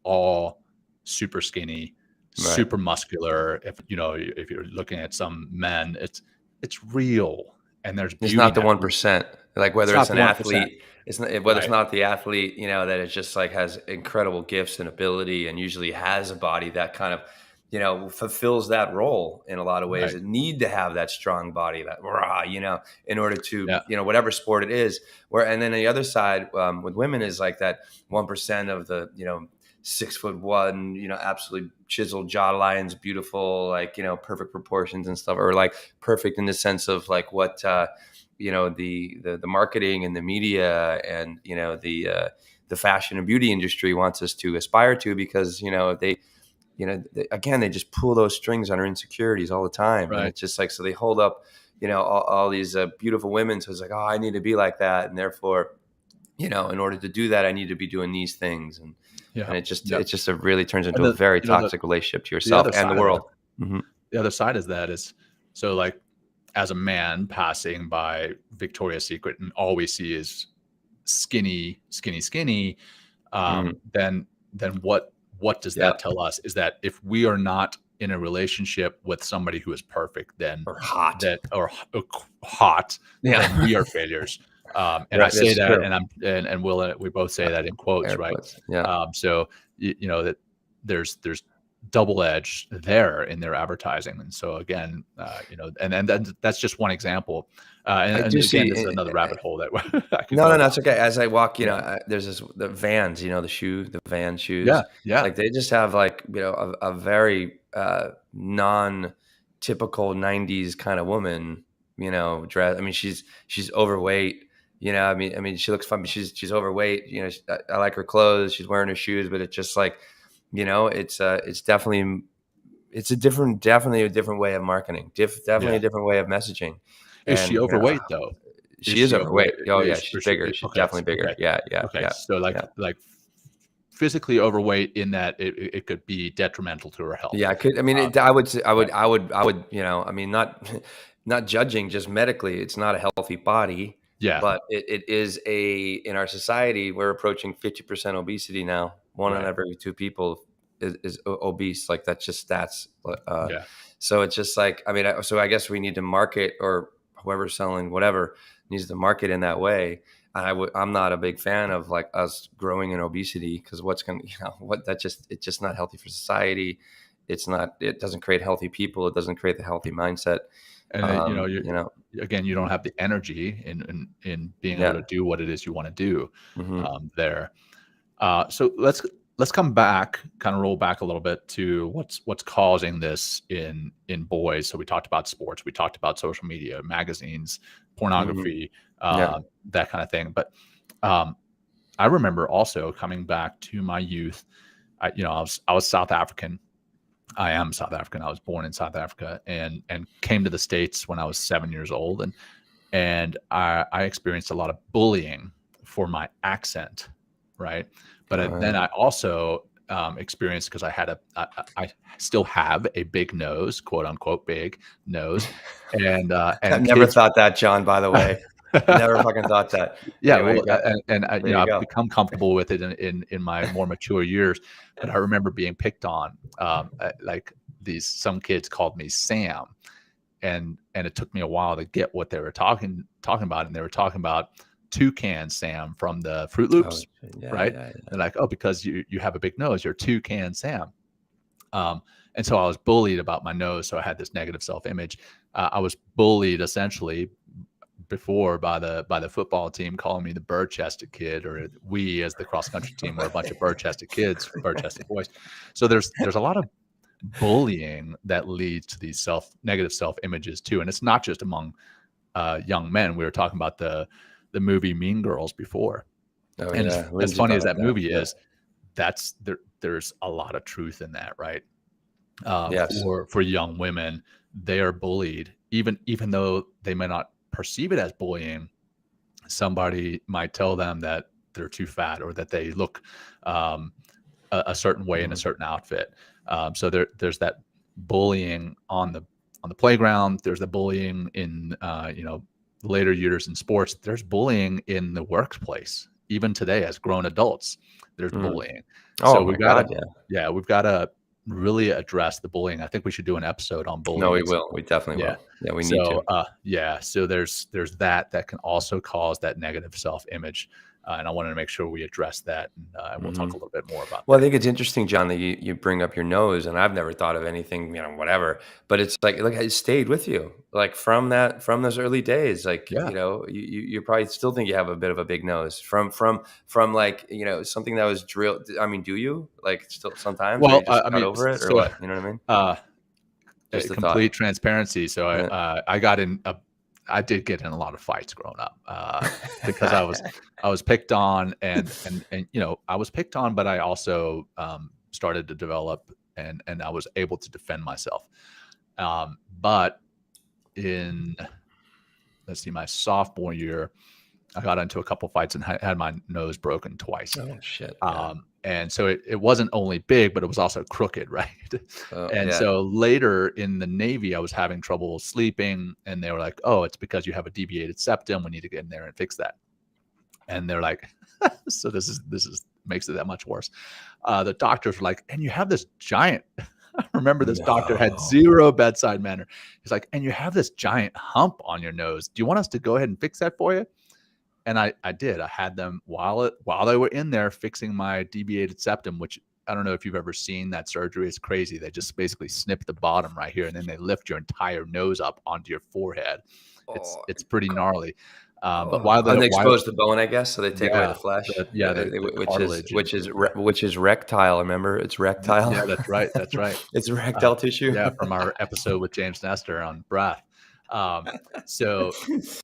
all super skinny, Right. super muscular. If you're looking at some men, it's real, and there's It's beauty not in the that. 1%. Like, It's whether it's not the an 1%, athlete, it's not whether it's right? not the athlete, that is just, like, has incredible gifts and ability and usually has a body that kind of, fulfills that role in a lot of ways, Right. that need to have that strong body, that rah, in order to, Yeah. whatever sport it is. And then the other side, with women, is like that 1% of the, 6'1", absolutely chiseled jawlines, beautiful, like, perfect proportions and stuff, or like perfect in the sense of like what, the marketing and the media and, the fashion and beauty industry wants us to aspire to, because, again, they just pull those strings on our insecurities all the time. And Right. it's just like, so they hold up, all these beautiful women. So it's like, oh, I need to be like that. And therefore, in order to do that, I need to be doing these things. And Yeah. it just, Yeah. really turns And into a very toxic relationship to the yourself other and the side of that, world. Mhm. the other side is that is, so like, as a man passing by Victoria's Secret, and all we see is skinny, skinny, skinny, Mhm. then what does Yeah. that tell us? Is that if we are not in a relationship with somebody who is perfect, then Or hot. hot, Yeah. then we are failures. And I Right. say That's that, true. and Will, we both say that in quotes, Air right? quotes. Yeah. So that there's double edge there in their advertising. And so again, and that's just one example. I And do again, see. this is another rabbit hole that I could No, go no, no, down. it's okay. As I walk, Yeah. there's the Vans, the van shoes. Yeah. Yeah. Like, they just have, like, a very non-typical '90s kind of woman, dress. I mean, she's overweight. I mean, she looks fun, but she's overweight. I like her clothes. She's wearing her shoes, but it's just like, it's definitely, definitely a different way of marketing. Definitely Yeah. a different way of messaging. Is she And overweight though? Is she is she overweight? overweight. Oh yeah, she's bigger. She's Okay. definitely bigger. Okay. Yeah, yeah, Okay. yeah, So yeah. like physically overweight in that it could be detrimental to her health. Yeah, I could. I mean, Um, I would say, right. I would. I mean, not not judging just medically. It's not a healthy body, Yeah. but it is in our society, we're approaching 50% obesity now. One in Right. every two people. is obese. Like that's just stats. Yeah. So it's just like, I mean, so I guess we need to market, or whoever's selling whatever needs to market in that way. I'm not a big fan of like us growing in obesity, because what's going to, it's just not healthy for society. It doesn't create healthy people. It doesn't create the healthy mindset. And again, you don't have the energy in being able to do what it is you want to do there. So let's come back, kind of roll back a little bit to what's causing this in boys. So we talked about sports, we talked about social media, magazines, pornography, that kind of thing. But I remember also coming back to my youth. I was South African. I am South African. I was born in South Africa and came to the States when I was 7 years old, and I experienced a lot of bullying for my accent, right? But then I also experienced, because I still have a big nose, quote unquote big nose, and I never thought that, John. By the way, never fucking thought that. Yeah, Anyway, I've become comfortable with it in my more mature years. But I remember being picked on. Like some kids called me Sam, and it took me a while to get what they were talking about, and they were talking about Toucan Sam from the Fruit Loops, right? And like, oh, because you have a big nose, you're Toucan Sam. And so I was bullied about my nose, so I had this negative self-image. I was bullied essentially before by the football team, calling me the bird-chested kid, or we as the cross-country team were a bunch of bird-chested kids, bird-chested boys. So there's a lot of bullying that leads to these negative self-images too, and it's not just among young men. We were talking about the movie Mean Girls before, and as funny as that movie is, there's a lot of truth in that, right? For young women, they are bullied, even though they may not perceive it as bullying. Somebody might tell them that they're too fat, or that they look a certain way in a certain outfit. So there's that bullying on the playground. There's the bullying in later years in sports. There's bullying in the workplace. Even today, as grown adults, there's bullying. So we've got to really address the bullying. I think we should do an episode on bullying. No, we will. We definitely will. Yeah, we need to. So there's that can also cause that negative self-image. And I wanted to make sure we address that, and we'll talk a little bit more about that. I think it's interesting, John, that you bring up your nose, and I've never thought of anything, whatever. But it's like it stayed with you, like from those early days. Like you probably still think you have a bit of a big nose from like something that was drilled. I mean, do you like still sometimes? Well, I mean, over it, or what? You know what I mean? Complete transparency. So I did get in a lot of fights growing up because I was picked on, and I was picked on, but I also started to develop, and I was able to defend myself. But in my sophomore year, I got into a couple fights and had my nose broken twice. Oh shit! And so it wasn't only big, but it was also crooked, right? So later in the Navy, I was having trouble sleeping, and they were like, "Oh, it's because you have a deviated septum. We need to get in there and fix that." And they're like, "So this makes it that much worse." The doctors were like, "And you have this giant." I remember this doctor had zero bedside manner. He's like, "And you have this giant hump on your nose. Do you want us to go ahead and fix that for you?" And I did. I had them while they were in there fixing my deviated septum, which I don't know if you've ever seen that surgery. It's crazy. They just basically snip the bottom right here, and then they lift your entire nose up onto your forehead. It's pretty gnarly. But while they expose the bone, I guess, so they take away the flesh. Which is rectile. Remember, it's rectile. Yeah, that's right. That's right. It's rectile tissue. Yeah, from our episode with James Nestor on breath. So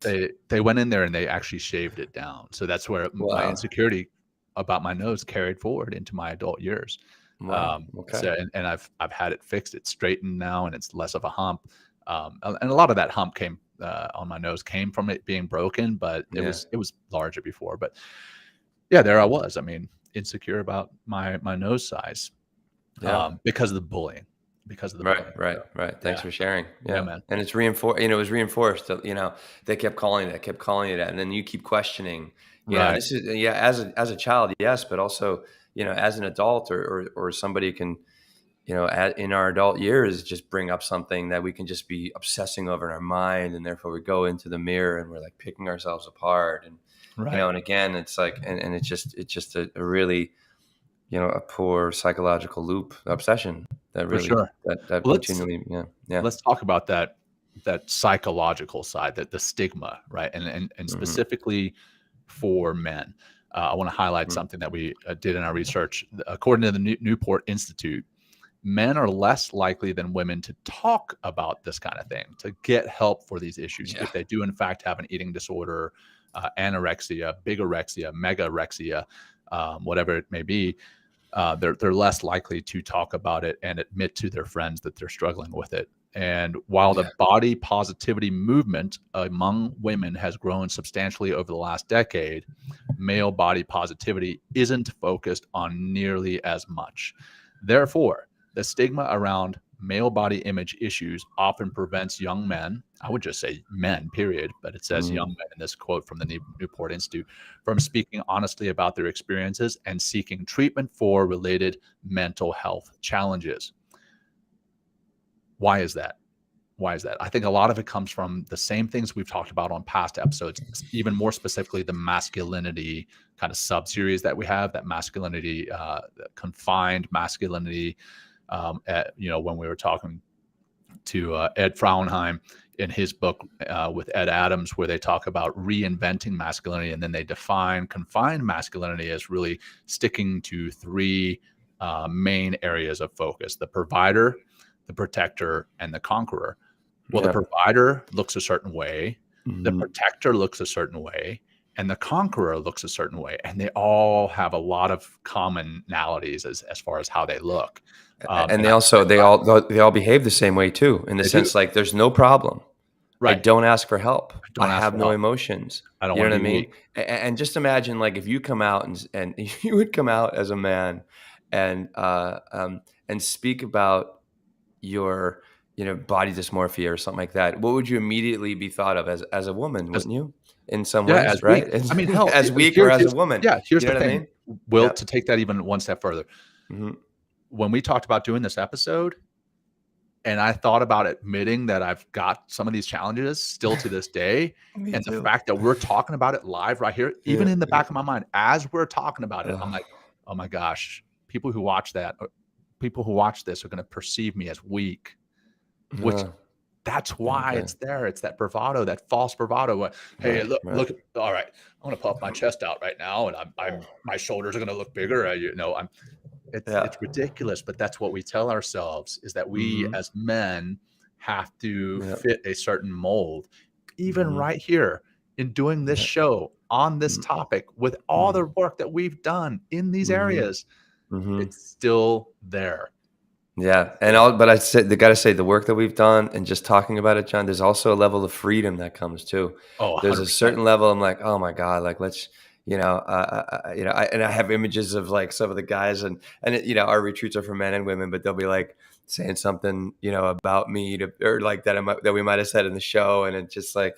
they went in there and they actually shaved it down. So that's where my insecurity about my nose carried forward into my adult years. So and I've had it fixed. It's straightened now, and it's less of a hump. And a lot of that hump came on my nose came from it being broken, but it was larger before. But there I was. I mean, insecure about my nose size because of the bullying. Right. Thanks for sharing. Yeah, man. And it's reinforced. It was reinforced. They kept calling it that, and then you keep questioning. This is as a child, yes, but also as an adult or somebody can, in our adult years, just bring up something that we can just be obsessing over in our mind. And therefore we go into the mirror and we're like picking ourselves apart. And, Right. and again, it's like, and it's just a really, a poor psychological loop obsession that For really, sure. that Well, continually, yeah. let's talk about that psychological side, that the stigma, right? And specifically for men. I want to highlight something that we did in our research. According to the Newport Institute, men are less likely than women to talk about this kind of thing, to get help for these issues. Yeah. If they do, in fact, have an eating disorder, anorexia, bigorexia, megarexia, whatever it may be, they're less likely to talk about it and admit to their friends that they're struggling with it. And while the body positivity movement among women has grown substantially over the last decade, male body positivity isn't focused on nearly as much. Therefore, the stigma around male body image issues often prevents young men, I would just say men, period, but it says young men in this quote from the Newport Institute, from speaking honestly about their experiences and seeking treatment for related mental health challenges. Why is that? I think a lot of it comes from the same things we've talked about on past episodes, even more specifically the masculinity kind of sub-series that we have, that masculinity, confined masculinity. When we were talking to Ed Frauenheim in his book with Ed Adams, where they talk about reinventing masculinity, and then they define confined masculinity as really sticking to three main areas of focus: the provider, the protector, and the conqueror. Well, the provider looks a certain way, the protector looks a certain way, and the conqueror looks a certain way. And they all have a lot of commonalities as far as how they look. And they all behave the same way too, in the sense like there's no problem. Right. I don't ask for help. I ask have for no help. emotions. I don't You know want what to I be mean? And just imagine, like, if you come out and you would come out as a man and speak about your body dysmorphia or something like that, what would you immediately be thought of as a woman, wouldn't you? In some ways, as right? weak. I mean, hell, As weak or as a woman. Here's You know the what I thing, mean? Will, to take that even one step further. When we talked about doing this episode, and I thought about admitting that I've got some of these challenges still to this day, and too. the fact that we're talking about it live right here, even in the back of my mind, as we're talking about it, I'm like, oh my gosh, people who watch this are going to perceive me as weak, which that's why it's there. It's that bravado, that false bravado. Hey, look, all right, I'm going to puff my chest out right now, and my shoulders are going to look bigger. It's ridiculous, but that's what we tell ourselves, is that we as men have to fit a certain mold. Even right here in doing this show on this topic, with all the work that we've done in these areas, it's still there. Yeah. But I said, they got to say, the work that we've done and just talking about it, John, there's also a level of freedom that comes too. Oh, there's 100%. a certain level. I'm like, oh my God, like, let's, I have images of like some of the guys and our retreats are for men and women, but they'll be like saying something, about me or like that we might've said in the show. And it's just like,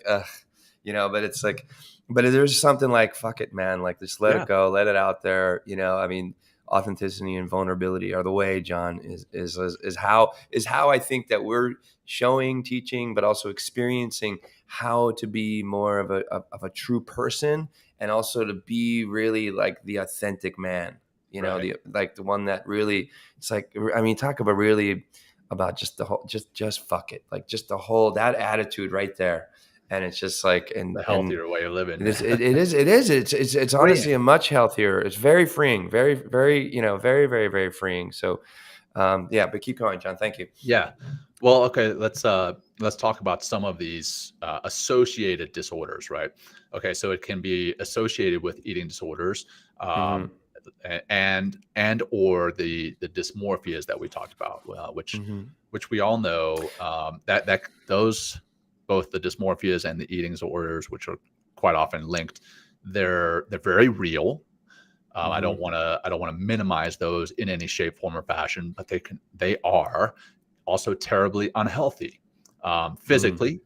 but it's like, but there's something like, fuck it, man. Like, just let it go, let it out there. I mean, authenticity and vulnerability are the way, John, is how I think that we're showing, teaching, but also experiencing how to be more of a true person, and also to be really like the authentic man, the one that really, it's like, I mean, talk about really about just the whole, just fuck it. Like, just the whole, that attitude right there. And it's just like, and the healthier way of living. It is. It's honestly a much healthier. It's very freeing, very, very, very, very, very freeing. So, but keep going, John. Thank you. Yeah. Well, okay. Let's talk about some of these associated disorders, right? Okay. So it can be associated with eating disorders, and or the dysmorphias that we talked about, which we all know, that those, both the dysmorphias and the eating disorders, which are quite often linked, they're very real. I don't want to minimize those in any shape, form, or fashion, but they are also terribly unhealthy physically,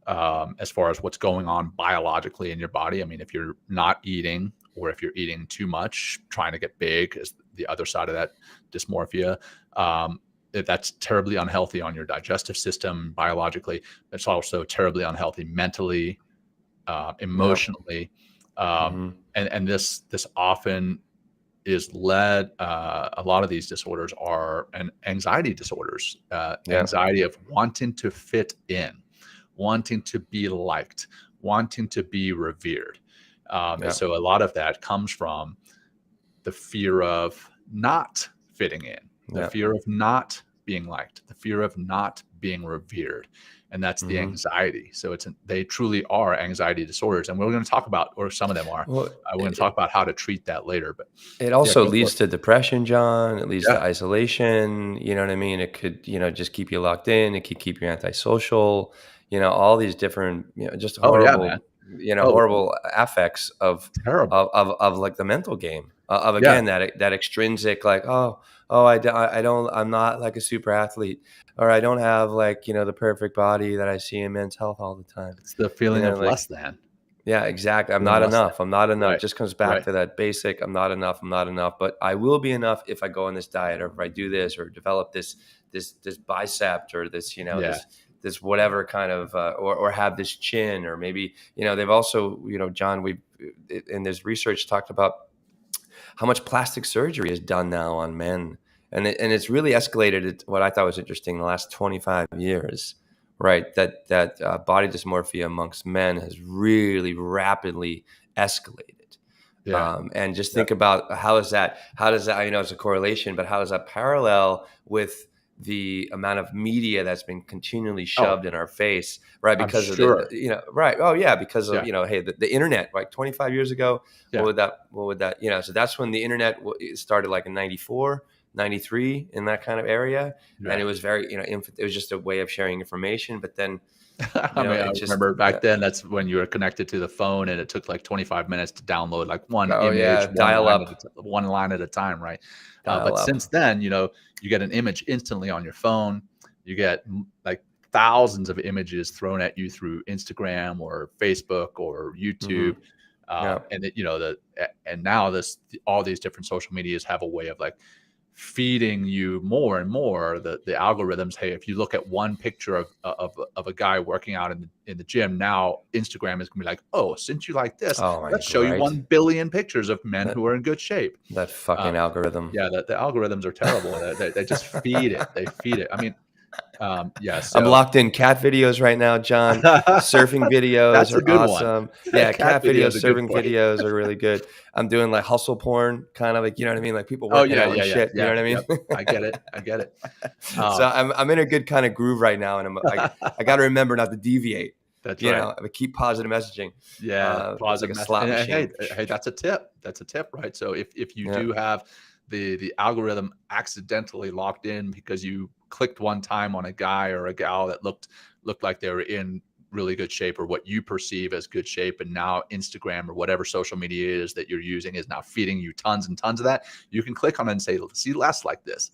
as far as what's going on biologically in your body. I mean, if you're not eating or if you're eating too much, trying to get big is the other side of that dysmorphia. That's terribly unhealthy on your digestive system, biologically. It's also terribly unhealthy mentally, emotionally. And this often is led, a lot of these disorders are anxiety disorders, anxiety of wanting to fit in, wanting to be liked, wanting to be revered. And so a lot of that comes from the fear of not fitting in, the fear of not being liked, the fear of not being revered. And that's the anxiety. So they truly are anxiety disorders. And we're going to talk about, or some of them are, Well, we're going to talk about how to treat that later. But it also go for leads it. to depression, John. It leads Yeah. to isolation. You know what I mean? It could, just keep you locked in. It could keep you antisocial. All these different, just Oh yeah, man. horrible, horrible affects of Terrible. like the mental game of Yeah. again that extrinsic, like I'm not like a super athlete, or I don't have like the perfect body that I see in Men's Health all the time. It's the feeling of Like, less than. yeah, exactly. I'm Feeling not less than. enough. I'm not enough. Right. Just comes back Right. to that basic. I'm not enough. I'm not enough. But I will be enough if I go on this diet, or if I do this, or develop this bicep, or this this whatever kind of or have this chin, or maybe they've also John, we've in this research talked about how much plastic surgery is done now on men, and it's really escalated. What I thought was interesting in the last 25 years. Right, that body dysmorphia amongst men has really rapidly escalated. Yeah. And just think about how does that it's a correlation, but how does that parallel with the amount of media that's been continually shoved in our face, right? Because of the right. Oh yeah, because of hey, the internet, like 25 years ago, what would that so that's when the internet started, like in 94, 93, in that kind of area. And it was very it was just a way of sharing information. But then I remember back then, that's when you were connected to the phone, and it took like 25 minutes to download like one image, one line at a time, right? But since then, you get an image instantly on your phone. You get like thousands of images thrown at you through Instagram or Facebook or YouTube. And now all these different social medias have a way of like feeding you more and more the algorithms. Hey, if you look at one picture of a guy working out in the gym, now Instagram is gonna be like, oh, since you like this, let's show you 1 billion pictures of men who are in good shape. That fucking algorithm. Yeah, the algorithms are terrible. They just feed it. They feed it. I mean, so I'm locked in cat videos right now, John. Surfing videos are awesome. Yeah, cat videos, surfing videos are really good. I'm doing like hustle porn, kind of like, you know what I mean? Like people working out and shit. You know what I mean? I get it. So I'm in a good kind of groove right now, and I got to remember not to deviate. That's right. But keep positive messaging. Yeah, positive like a slot machine. Hey, that's a tip. That's a tip, right? So if you do have the algorithm accidentally locked in because you clicked one time on a guy or a gal that looked like they were in really good shape, or what you perceive as good shape, and now Instagram or whatever social media is that you're using is now feeding you tons and tons of that, you can click on it and say, see less like this,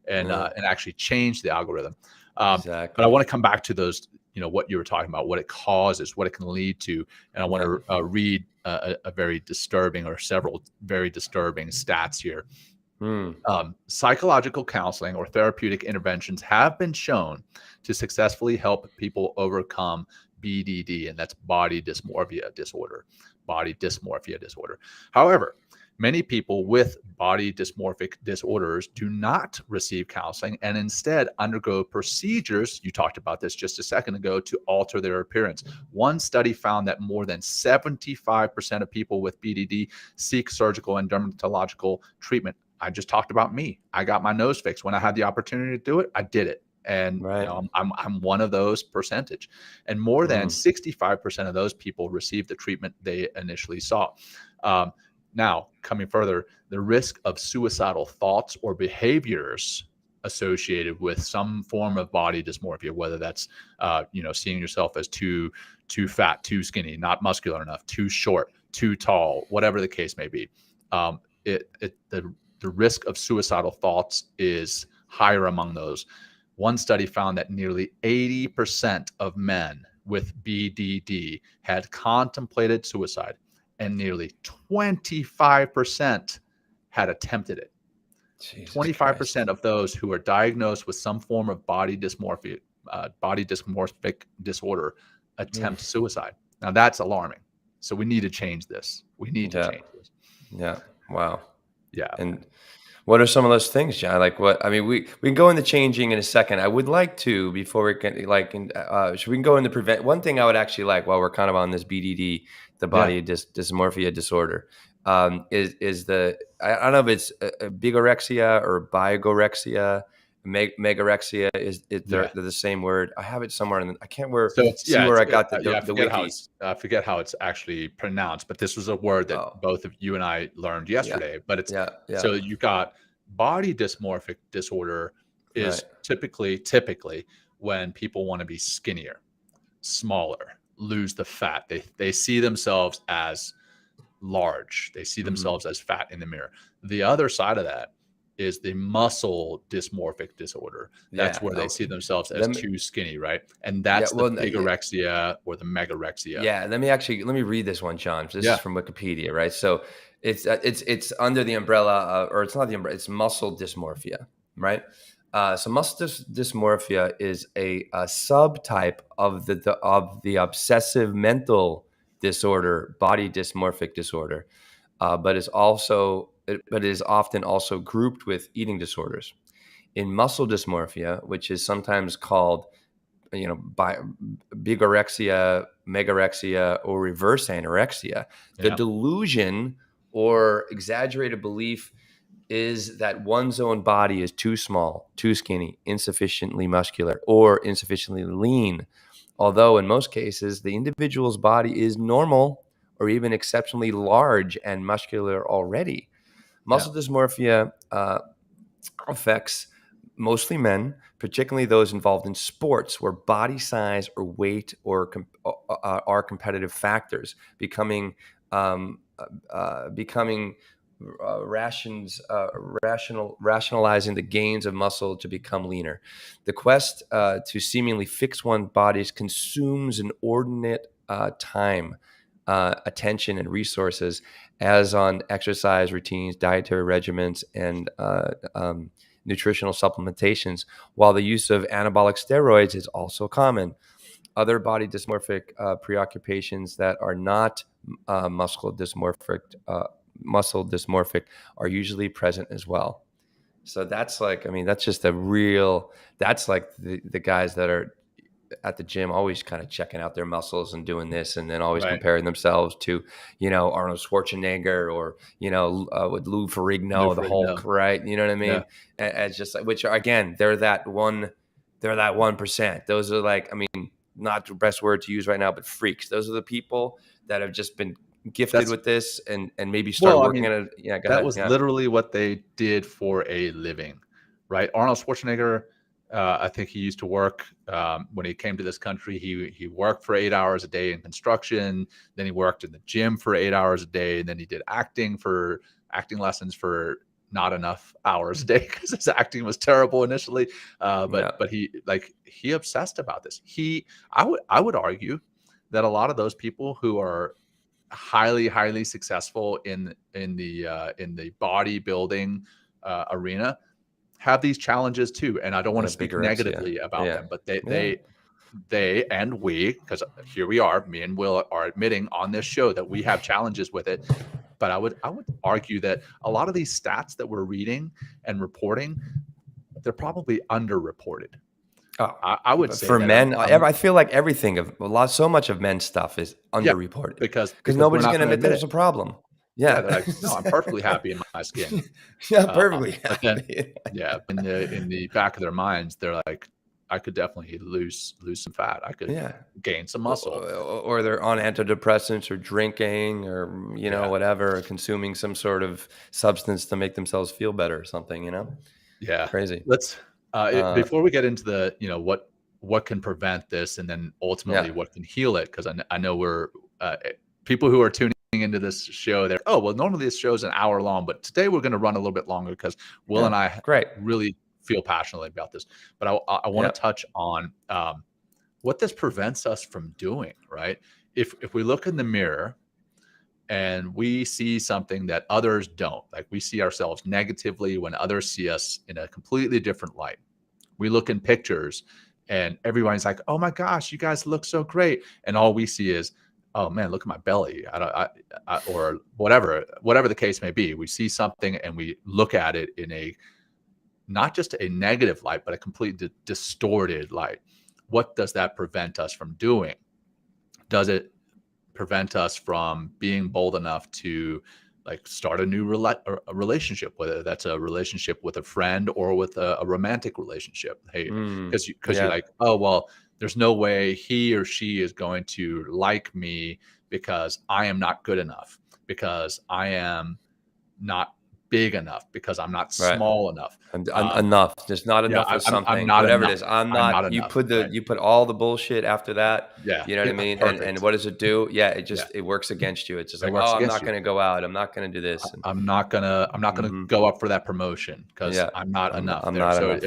and actually change the algorithm. But I want to come back to those, what you were talking about, what it causes, what it can lead to. And I want to read a very disturbing, or several very disturbing stats here. Psychological counseling or therapeutic interventions have been shown to successfully help people overcome BDD, and that's body dysmorphia disorder. However, many people with body dysmorphic disorders do not receive counseling and instead undergo procedures, you talked about this just a second ago, to alter their appearance. One study found that more than 75% of people with BDD seek surgical and dermatological treatment. I just talked about me. I got my nose fixed. When I had the opportunity to do it, I did it. And I'm one of those percentage. And more than 65% of those people received the treatment they initially saw. Now, coming further, the risk of suicidal thoughts or behaviors associated with some form of body dysmorphia, whether that's seeing yourself as too fat, too skinny, not muscular enough, too short, too tall, whatever the case may be, the risk of suicidal thoughts is higher among those. One study found that nearly 80% of men with BDD had contemplated suicide. and nearly 25% had attempted it. Jesus 25% Christ. of those who are diagnosed with some form of body dysmorphia, body dysmorphic disorder attempt suicide. Now that's alarming. So we need to change this. We need to Yeah. change this. Yeah. Wow. Yeah. And what are some of those things, John? Like what? I mean, we can go into changing in a second. I would like to before we can should we can go into prevent? One thing I would actually like while we're kind of on this BDD, the body dysmorphia disorder, is the I don't know if it's bigorexia or bigorexia. Megarexia they're the same word. I have it somewhere I can't So it's see where I got I the forget wiki. forget how it's actually pronounced, but this was a word that Oh, both of you and I learned yesterday. But it's yeah, so you got body dysmorphic disorder right. is typically when people want to be skinnier, smaller, lose the fat. They see themselves as large. They see themselves as fat in the mirror. The other side of that is the muscle dysmorphic disorder. That's Yeah. where they see themselves as Let me, too skinny, right? And yeah. that's the Well, bigorexia or the megarexia. yeah. Let me read this one, John. This is Yeah. from Wikipedia, right? So it's under the umbrella, or it's not the umbrella. It's muscle dysmorphia, right? So muscle dysmorphia is a subtype of the obsessive mental disorder, body dysmorphic disorder, but is often also grouped with eating disorders. In muscle dysmorphia, which is sometimes called by bigorexia, megarexia, or reverse anorexia, the Yeah. delusion or exaggerated belief is that one's own body is too small, too skinny, insufficiently muscular, or insufficiently lean. Although in most cases, the individual's body is normal or even exceptionally large and muscular already. Yeah. Muscle dysmorphia affects mostly men, particularly those involved in sports where body size or weight are competitive factors, becoming rationalizing the gains of muscle to become leaner. The quest to seemingly fix one's bodies consumes an inordinate time, attention, and resources, as on exercise routines, dietary regimens, and nutritional supplementations, while the use of anabolic steroids is also common. Other body dysmorphic preoccupations that are not muscle dysmorphic are usually present as well. So that's like, I mean, that's just that's like the guys that are at the gym always kind of checking out their muscles and doing this, and then always Right. comparing themselves to, Arnold Schwarzenegger, or, with Lou Lou Ferrigno, the Ferrigno. Hulk, right? You know what I Yeah. mean? As just like, which are, again, they're that 1%. Those are like, I mean, not the best word to use right now, but freaks. Those are the people that have just been gifted That's with this and maybe start well, I working mean, at it. Yeah, go that ahead. was Yeah. literally what they did for a living, right? Arnold Schwarzenegger, I think he used to work when he came to this country. He worked for 8 hours a day in construction. Then he worked in the gym for 8 hours a day, and then he did acting lessons for not enough hours a day because his acting was terrible initially. But he obsessed about this. I would argue that a lot of those people who are highly successful in the bodybuilding arena have these challenges too. And I don't want Yeah, to speak bigorexia. negatively about Yeah. them, but they Yeah. they and we, because here we are, me and Will are admitting on this show that we have challenges with it. But I would argue that a lot of these stats that we're reading and reporting, they're probably underreported. Oh, I would say for that men, I feel like so much of men's stuff is yeah, underreported because we're nobody's not going to going to admit admit there's it. a problem. Yeah, Yeah. they're like, no, I'm perfectly happy in my skin. Yeah, perfectly But then, happy. yeah, in the back of their minds, they're like, I could definitely lose some fat. I could Yeah. gain some muscle. Or they're on antidepressants or drinking or, Yeah, whatever, consuming some sort of substance to make themselves feel better or something, yeah. Crazy. Let's Uh, before we get into the what can prevent this, and then ultimately yeah. what can heal it, because I know we're people who are tuning into this show. They're normally this show is an hour long, but today we're going to run a little bit longer because Will and Yeah. I Great. really feel passionately about this. But I want Yeah. to touch on what this prevents us from doing, right? If we look in the mirror and we see something that others don't. Like we see ourselves negatively when others see us in a completely different light. We look in pictures and everyone's like, "Oh my gosh, you guys look so great." And all we see is, "Oh man, look at my belly." Or whatever the case may be. We see something and we look at it in a not just a negative light, but a completely distorted light. What does that prevent us from doing? Does it prevent us from being bold enough to like start a new a relationship, whether that's a relationship with a friend or with a romantic relationship? Hey, because you're Yeah. like, oh well, there's no way he or she is going to like me because I am not good enough, because I am not big enough, because I'm not Right. small enough. Enough. There's not Yeah, enough of I'm something, not whatever it enough. is. I'm I'm not not. enough. Right. You put all the bullshit after that. Yeah. You know what I mean? And Perfect. what does it do? Yeah, it Yeah. just it works against you. It's just It like, works oh, I'm against not you. going to go out. I'm not going to do this. And I'm not gonna hmm go up for that promotion because yeah, I'm not enough I'm there. not So enough.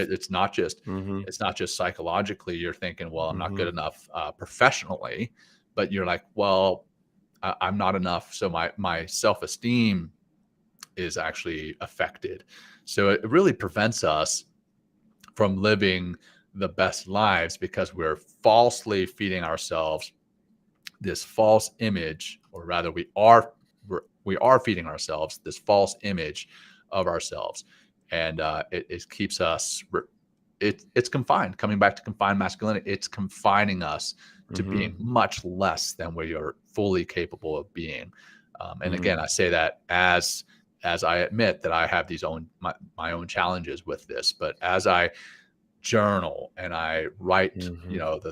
Hmm it's not just psychologically. You're thinking, well, I'm not good hmm enough professionally, but you're like, well, I'm not enough. So my self esteem is actually affected. So it really prevents us from living the best lives because we're falsely feeding ourselves this false image, or rather we are feeding ourselves this false image of ourselves. And it keeps us it's confined. Coming back to confined masculinity, it's confining us to hmm being much less than we are fully capable of being. And again, I say that as I admit that I have my own challenges with this, but as I journal and I write, hmm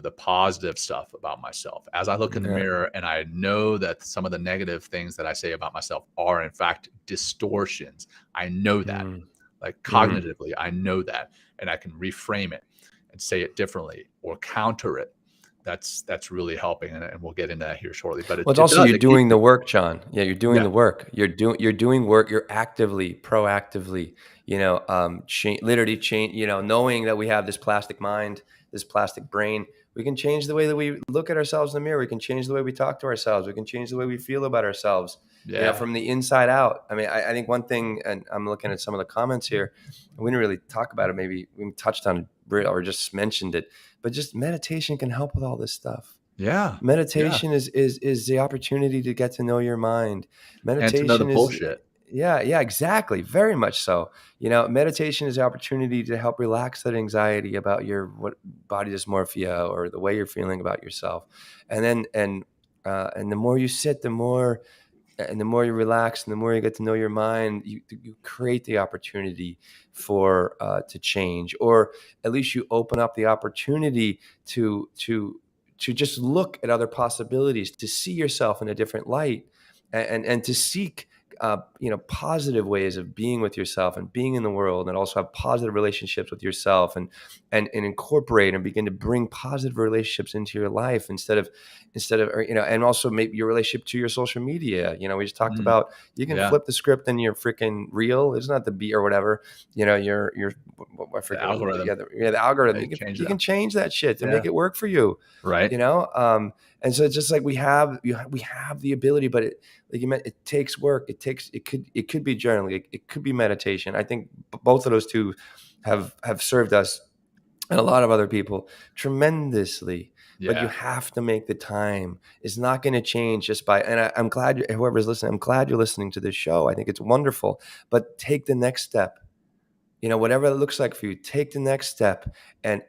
the positive stuff about myself, as I look in the Yeah. mirror and I know that some of the negative things that I say about myself are in fact distortions. I know that, mm like mm cognitively, I know that, and I can reframe it and say it differently or counter it. That's really helping, and we'll get into that here shortly. But Well, it's it also does. you're It keeps doing the me. work, John. Yeah, you're doing Yeah. the work. You're doing work. You're actively, proactively, literally change. Knowing that we have this plastic mind, this plastic brain, we can change the way that we look at ourselves in the mirror. We can change the way we talk to ourselves. We can change the way we feel about ourselves. Yeah. From the inside out. I mean, I think one thing, and I'm looking at some of the comments here. We didn't really talk about it. Maybe we touched on it or just mentioned it, but just meditation can help with all this stuff. Yeah. Yeah. Meditation is the opportunity to get to know your mind. And to know the Meditation is bullshit. yeah, exactly. Very much so. Meditation is the opportunity to help relax that anxiety about your body dysmorphia or the way you're feeling about yourself. And then and the more you sit, the more you relax and the more you get to know your mind, you create the opportunity for to change, or at least you open up the opportunity to just look at other possibilities, to see yourself in a different light, and to seek positive ways of being with yourself and being in the world, and also have positive relationships with yourself, and incorporate and begin to bring positive relationships into your life instead of and also maybe your relationship to your social media. We just talked Mm, about you can yeah. flip the script in your freaking reel. It's not the beat or whatever. Your I The forget what algorithm. the algorithm. You change You that. can change that shit to Yeah. make it work for you. Right. And so it's just like we have the ability, but like you meant, it takes work. It could be journaling. It could be meditation. I think both of those two have served us and a lot of other people tremendously. But you Yeah. have to make the time. It's not going to change just by. And I'm glad whoever's listening. I'm glad you're listening to this show. I think it's wonderful. But take the next step. Whatever it looks like for you, take the next step and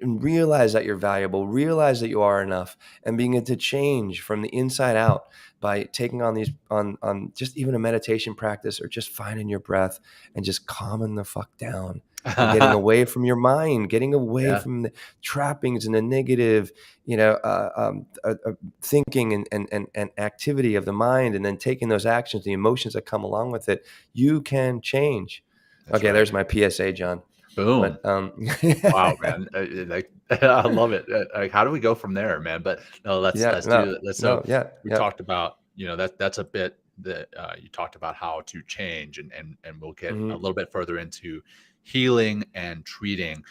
realize that you're valuable, realize that you are enough, and being able to change from the inside out by taking on these on just even a meditation practice, or just finding your breath and just calming the fuck down and getting away from your mind, getting away Yeah. from the trappings and the negative, thinking and activity of the mind, and then taking those actions, the emotions that come along with it. You can change. That's Okay, right. there's my PSA, John. Boom. But Wow, man. Like I love it. Like, how do we go from there, man? But no, yeah, let's no, do that. So no, yeah, we yeah. talked about, that's a bit that you talked about how to change, and we'll get a hmm little bit further into healing and treating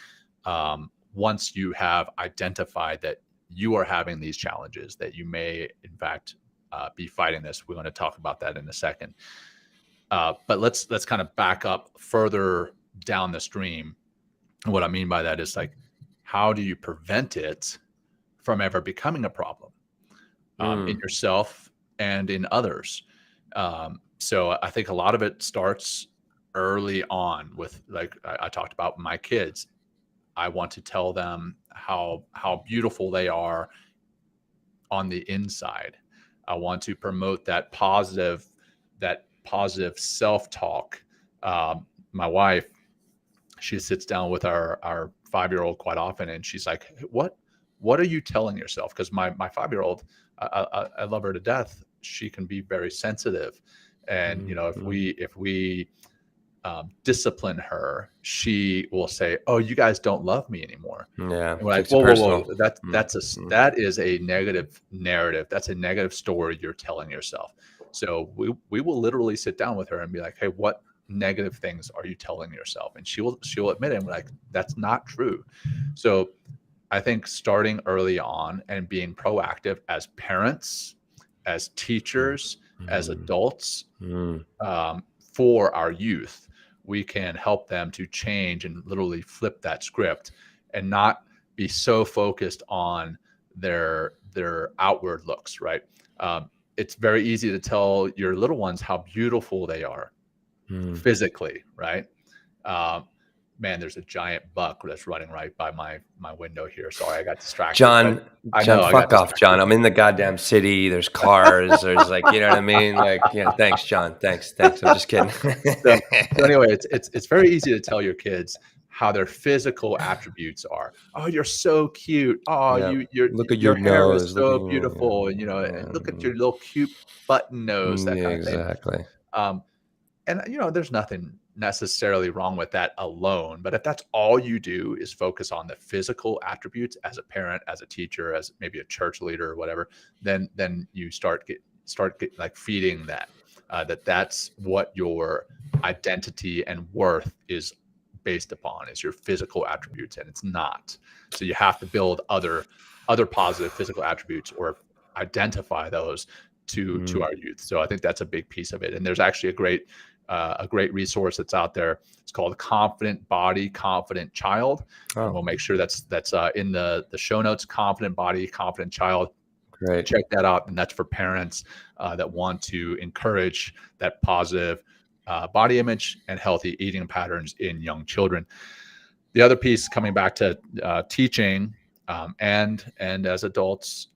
once you have identified that you are having these challenges, that you may in fact be fighting this. We're going to talk about that in a second. But let's kind of back up further down the stream. And what I mean by that is like, how do you prevent it from ever becoming a problem in yourself and in others? So I think a lot of it starts early on with, like I talked about my kids. I want to tell them how beautiful they are on the inside. I want to promote that positive self-talk. My wife, she sits down with our 5-year-old quite often, and she's like, what are you telling yourself? Because my 5-year-old, I love her to death. She can be very sensitive. And, if we discipline her, she will say, "Oh, you guys don't love me anymore." Yeah. And we're like, whoa. That is a negative narrative. That's a negative story you're telling yourself. So we will literally sit down with her and be like, "Hey, what negative things are you telling yourself?" And she'll admit it, and we're like, "That's not true." So I think starting early on and being proactive as parents, as teachers, as adults, for our youth, we can help them to change and literally flip that script and not be so focused on their outward looks, right? It's very easy to tell your little ones how beautiful they are physically, right? Man, there's a giant buck that's running right by my window here. Sorry, I got distracted. John, fuck off, John. I'm in the goddamn city. There's cars. There's like, you know what I mean? Like, yeah, thanks, John. Thanks. I'm just kidding. So anyway, it's very easy to tell your kids how their physical attributes are. Oh, you're so cute. Oh, look at your hair nose. is so beautiful. And and look at your little cute button nose. That kind of thing. Exactly. And there's nothing necessarily wrong with that alone, but if that's all you do is focus on the physical attributes as a parent, as a teacher, as maybe a church leader or whatever, then you start like feeding that that's what your identity and worth is based upon, is your physical attributes, and it's not. So you have to build other positive physical attributes or identify those to our youth. So I think that's a big piece of it. And there's actually a great resource that's out there. It's called Confident Body, Confident Child. And we'll make sure that's in the show notes. Confident Body, Confident Child. Great. Check that out. And that's for parents that want to encourage that positive body image and healthy eating patterns in young children. The other piece, coming back to teaching and as adults,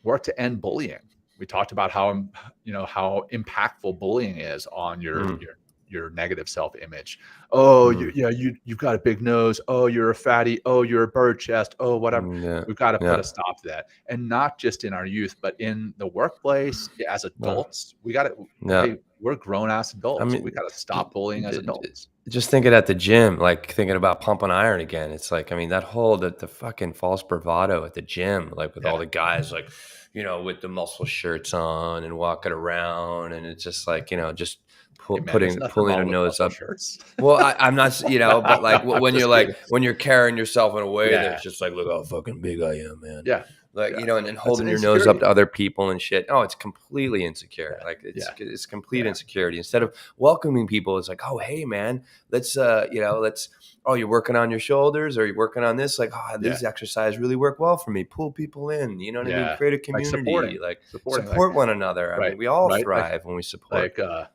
work to end bullying. We talked about how impactful bullying is on your negative self-image. Oh, you've got a big nose. Oh, you're a fatty. Oh, you're a bird chest. Oh, whatever. We've got to put a stop to that, and not just in our youth, but in the workplace as adults. We got to. Hey, we're grown-ass adults. I mean, we got to stop bullying as adults. Just thinking at the gym, like thinking about pumping iron again. It's like, I mean, that whole the fucking false bravado at the gym, like with all the guys, like, with the muscle shirts on and walking around, and it's just like, just pulling a nose up. Shirts. Well, I'm not, but like when you're like, when you're carrying yourself in a way that's just like, look how fucking big I am, man. Yeah. Like, and holding your nose up to other people and shit. Oh, it's completely insecure. Yeah. Like it's complete insecurity. Instead of welcoming people, it's like, oh, hey man, let's, oh, you're working on your shoulders, or you're working on this. Like, oh, these exercises really work well for me. Pull people in, you know what I mean? Create a community, support one another. I mean, we all thrive when we support. Like,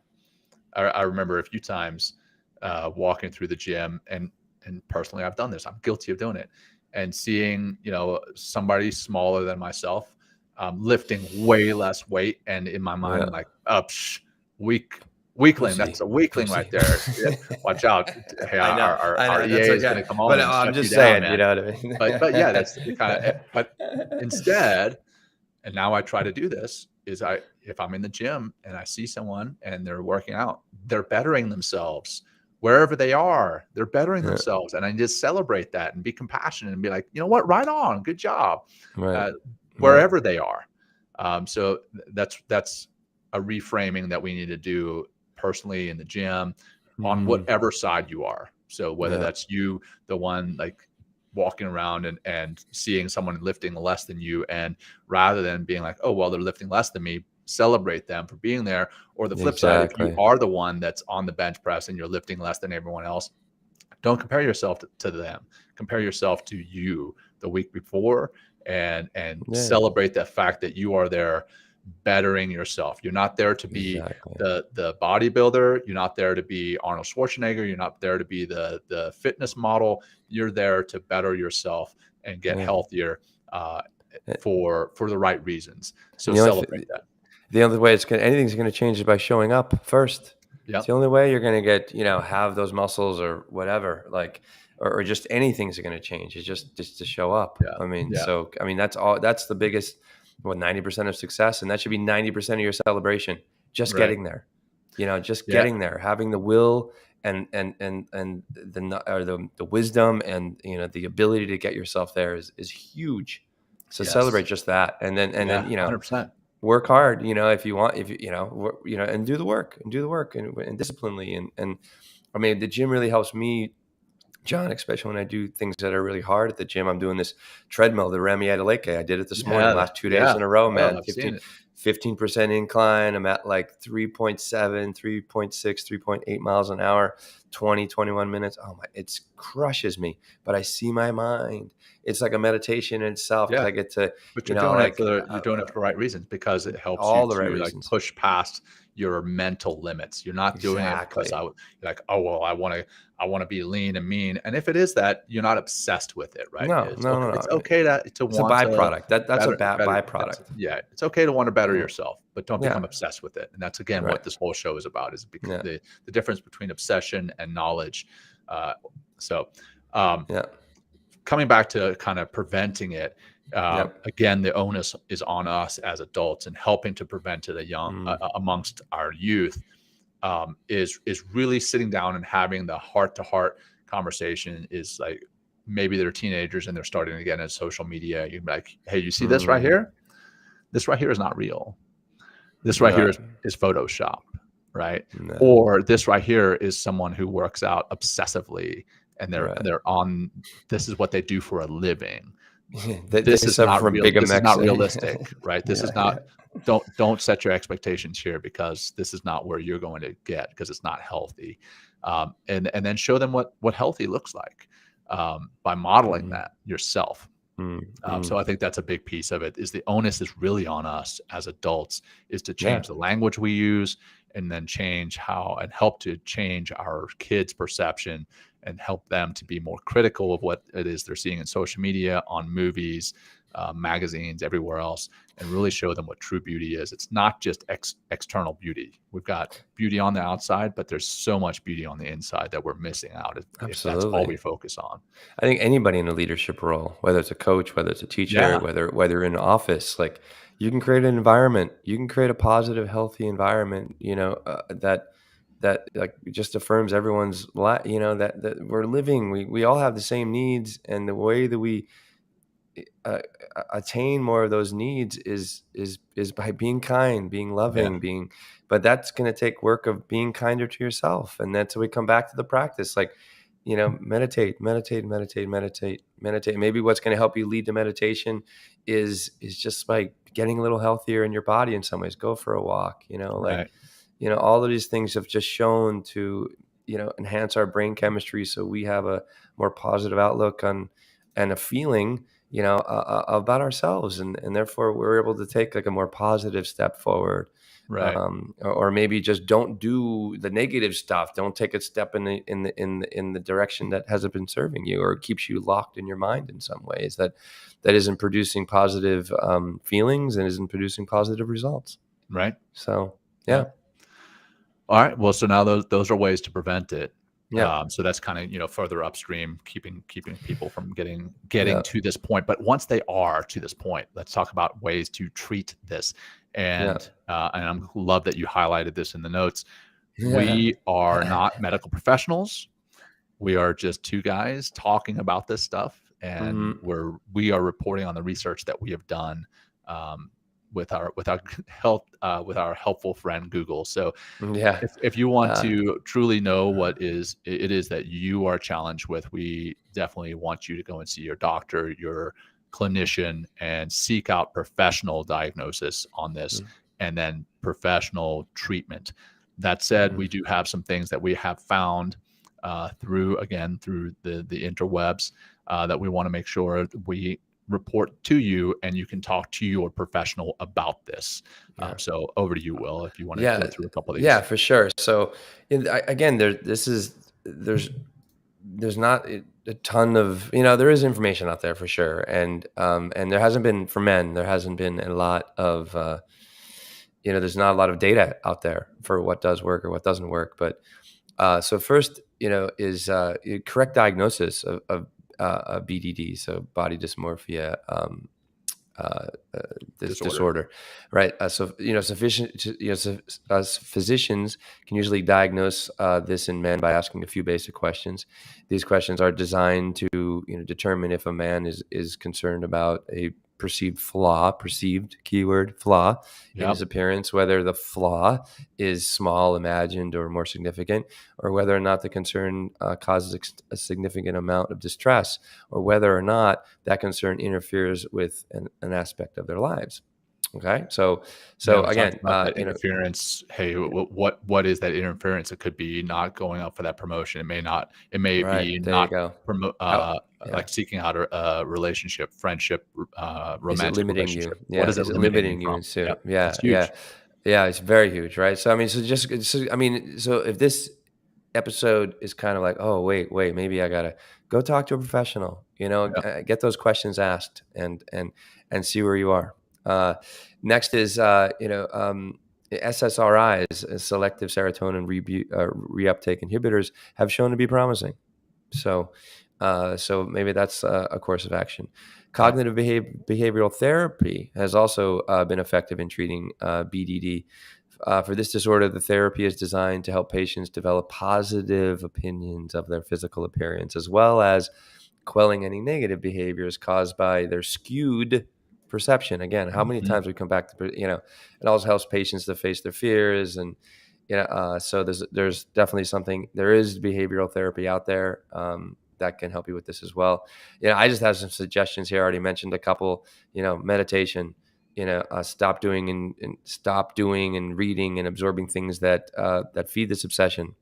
I remember a few times walking through the gym, and personally, I've done this. I'm guilty of doing it. And seeing, somebody smaller than myself lifting way less weight. And in my mind, I'm like, weakling. That's a weakling right there. Watch out. Hey, our EA is going to come on. But I'm just saying, you know what I mean? But yeah, that's the kind of, but instead, and now I try to do this, is if I'm in the gym and I see someone and they're working out, they're bettering themselves. Wherever they are, they're bettering themselves, and I just celebrate that and be compassionate and be like, you know what, right on, good job, wherever they are. So that's a reframing that we need to do personally in the gym, on whatever side you are. So whether that's you, the one like walking around and seeing someone lifting less than you, and rather than being like, oh, well, they're lifting less than me, celebrate them for being there. Or the flip side, if you Exactly. are the one that's on the bench press and you're lifting less than everyone else, don't compare yourself to them. Compare yourself to you the week before, and Yeah, celebrate the fact that you are there bettering yourself. You're not there to be exactly. the bodybuilder. You're not there to be Arnold Schwarzenegger. You're not there to be the fitness model. You're there to better yourself and get Yeah. healthier for the right reasons. So And the only celebrate that. the only way anything's going to change is by showing up first. It's Yep. the only way you're going to get, have those muscles or whatever, like, or just anything's going to change. It's just to show up. Yeah. I mean, Yeah. so, I mean, that's the biggest, 90% of success. And that should be 90% of your celebration, just Right. getting there, just Yeah. getting there, having the will and the wisdom and, the ability to get yourself there is huge. So Yes. celebrate just that. And then, 100%. work hard, if you want, and do the work and disciplinely. And I mean, the gym really helps me, John, especially when I do things that are really hard at the gym. I'm doing this treadmill, the Remy Adeleke. I did it this morning, last 2 days in a row, man. I've seen it. 15% incline. I'm at like 3.7, 3.6, 3.8 miles an hour, 21 minutes. Oh my, it crushes me, but I see my mind. It's like a meditation in itself. Yeah. I get to, But you're doing it for the right reasons, because it helps all you the right to reasons. push past your mental limits. You're not doing it because Exactly. like, oh well, I want to be lean and mean. And if it is that, you're not obsessed with it, right? No. It's okay to It's a want to byproduct. That's a better, byproduct. it's okay to want to better Yeah. yourself, but don't Yeah. become obsessed with it. And that's again Right. what this whole show is about, is because Yeah. the difference between obsession and knowledge. Coming back to kind of preventing it, again, the onus is on us as adults, and helping to prevent it amongst our youth is really sitting down and having the heart-to-heart conversation. Is like, maybe they're teenagers and they're starting to get into social media. You're like, hey, you see this right here? This right here is not real. This right here is Photoshop, right? No. Or this right here is someone who works out obsessively, and they're on, this is what they do for a living. This is not real. This is not realistic, right? This is not. Don't set your expectations here, because this is not where you're going to get, because it's not healthy. And then show them what healthy looks like by modeling that yourself. So I think that's a big piece of it. Is the onus is really on us as adults, is to change the language we use, and then help to change our kids' perception, and help them to be more critical of what it is they're seeing in social media, on movies, magazines, everywhere else, and really show them what true beauty is. It's not just external beauty. We've got beauty on the outside, but there's so much beauty on the inside that we're missing out if that's all we focus on. I think anybody in a leadership role, whether it's a coach, whether it's a teacher, whether in an office, like, you can create an environment. You can create a positive, healthy environment, that like just affirms everyone's that we're living. We all have the same needs, and the way that we attain more of those needs is by being kind, being loving, but that's going to take work of being kinder to yourself. And that's how we come back to the practice, like, meditate. Maybe what's going to help you lead to meditation is just like getting a little healthier in your body in some ways. Go for a walk, all of these things have just shown to, enhance our brain chemistry, so we have a more positive outlook on and a feeling, about ourselves, and therefore we're able to take like a more positive step forward. Right. Or maybe just don't do the negative stuff. Don't take a step in the direction that hasn't been serving you, or keeps you locked in your mind in some ways that isn't producing positive feelings and isn't producing positive results. Right. So yeah. All right. Well, so now those are ways to prevent it. Yeah. So that's kind of, further upstream, keeping people from getting to this point. But once they are to this point, let's talk about ways to treat this. And I love that you highlighted this in the notes. We are not medical professionals. We are just two guys talking about this stuff, and we are reporting on the research that we have done with our helpful friend Google. So if you want to truly know what it is that you are challenged with, we definitely want you to go and see your doctor, your clinician, and seek out professional diagnosis on this. and then professional treatment. That said, we do have some things that we have found through the interwebs that we want to make sure we report to you, and you can talk to your professional about this. So over to you, Will, if you want to go through a couple of these. Yeah, for sure. So again, there's not a ton of, there is information out there for sure. And there hasn't been, for men, there hasn't been a lot of, there's not a lot of data out there for what does work or what doesn't work. But so first, is correct diagnosis of BDD, so body dysmorphia, this disorder, right? Physicians can usually diagnose this in men by asking a few basic questions. These questions are designed to determine if a man is concerned about a perceived keyword flaw in his appearance, whether the flaw is small, imagined, or more significant, or whether or not the concern causes a significant amount of distress, or whether or not that concern interferes with an aspect of their lives. Okay, so again, interference. Hey, what is that interference? It could be not going out for that promotion. It may not. It may be not like seeking out a relationship, friendship, romantic is it limiting relationship. you? What is it limiting you? Yeah, it's very huge, right? So I mean, so if this episode is kind of like, oh wait, maybe I gotta go talk to a professional, get those questions asked and see where you are. Next is SSRIs, selective serotonin reuptake inhibitors, have shown to be promising. So maybe that's a course of action. Cognitive behavioral therapy has also been effective in treating BDD. For this disorder, the therapy is designed to help patients develop positive opinions of their physical appearance, as well as quelling any negative behaviors caused by their skewed perception. Again, how many times we come back to, it also helps patients to face their fears. And, so there's definitely there is behavioral therapy out there that can help you with this as well. I just have some suggestions here. I already mentioned a couple, meditation, stop doing and reading and absorbing things that feed this obsession.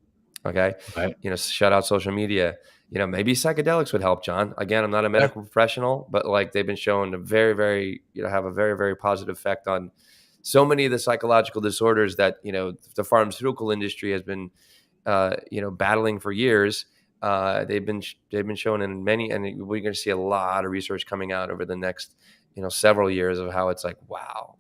Okay. Right. Shut out social media. Maybe psychedelics would help, John. Again, I'm not a medical professional, but like they've been shown to very, very, have a very, very positive effect on so many of the psychological disorders that, the pharmaceutical industry has been, battling for years. They've been shown in many, and we're going to see a lot of research coming out over the next, several years of how it's like, wow,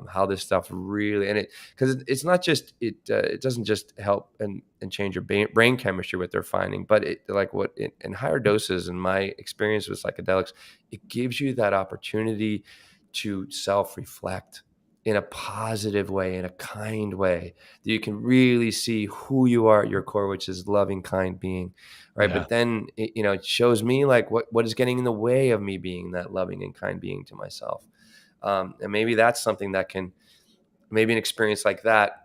how this stuff really, and because it's not just, it doesn't just help and change your brain chemistry, what they're finding, but in higher doses, in my experience with psychedelics, it gives you that opportunity to self-reflect in a positive way, in a kind way, that you can really see who you are at your core, which is loving, kind being, right? Yeah. But then, it shows me like what is getting in the way of me being that loving and kind being to myself. And maybe that's something that maybe an experience like that,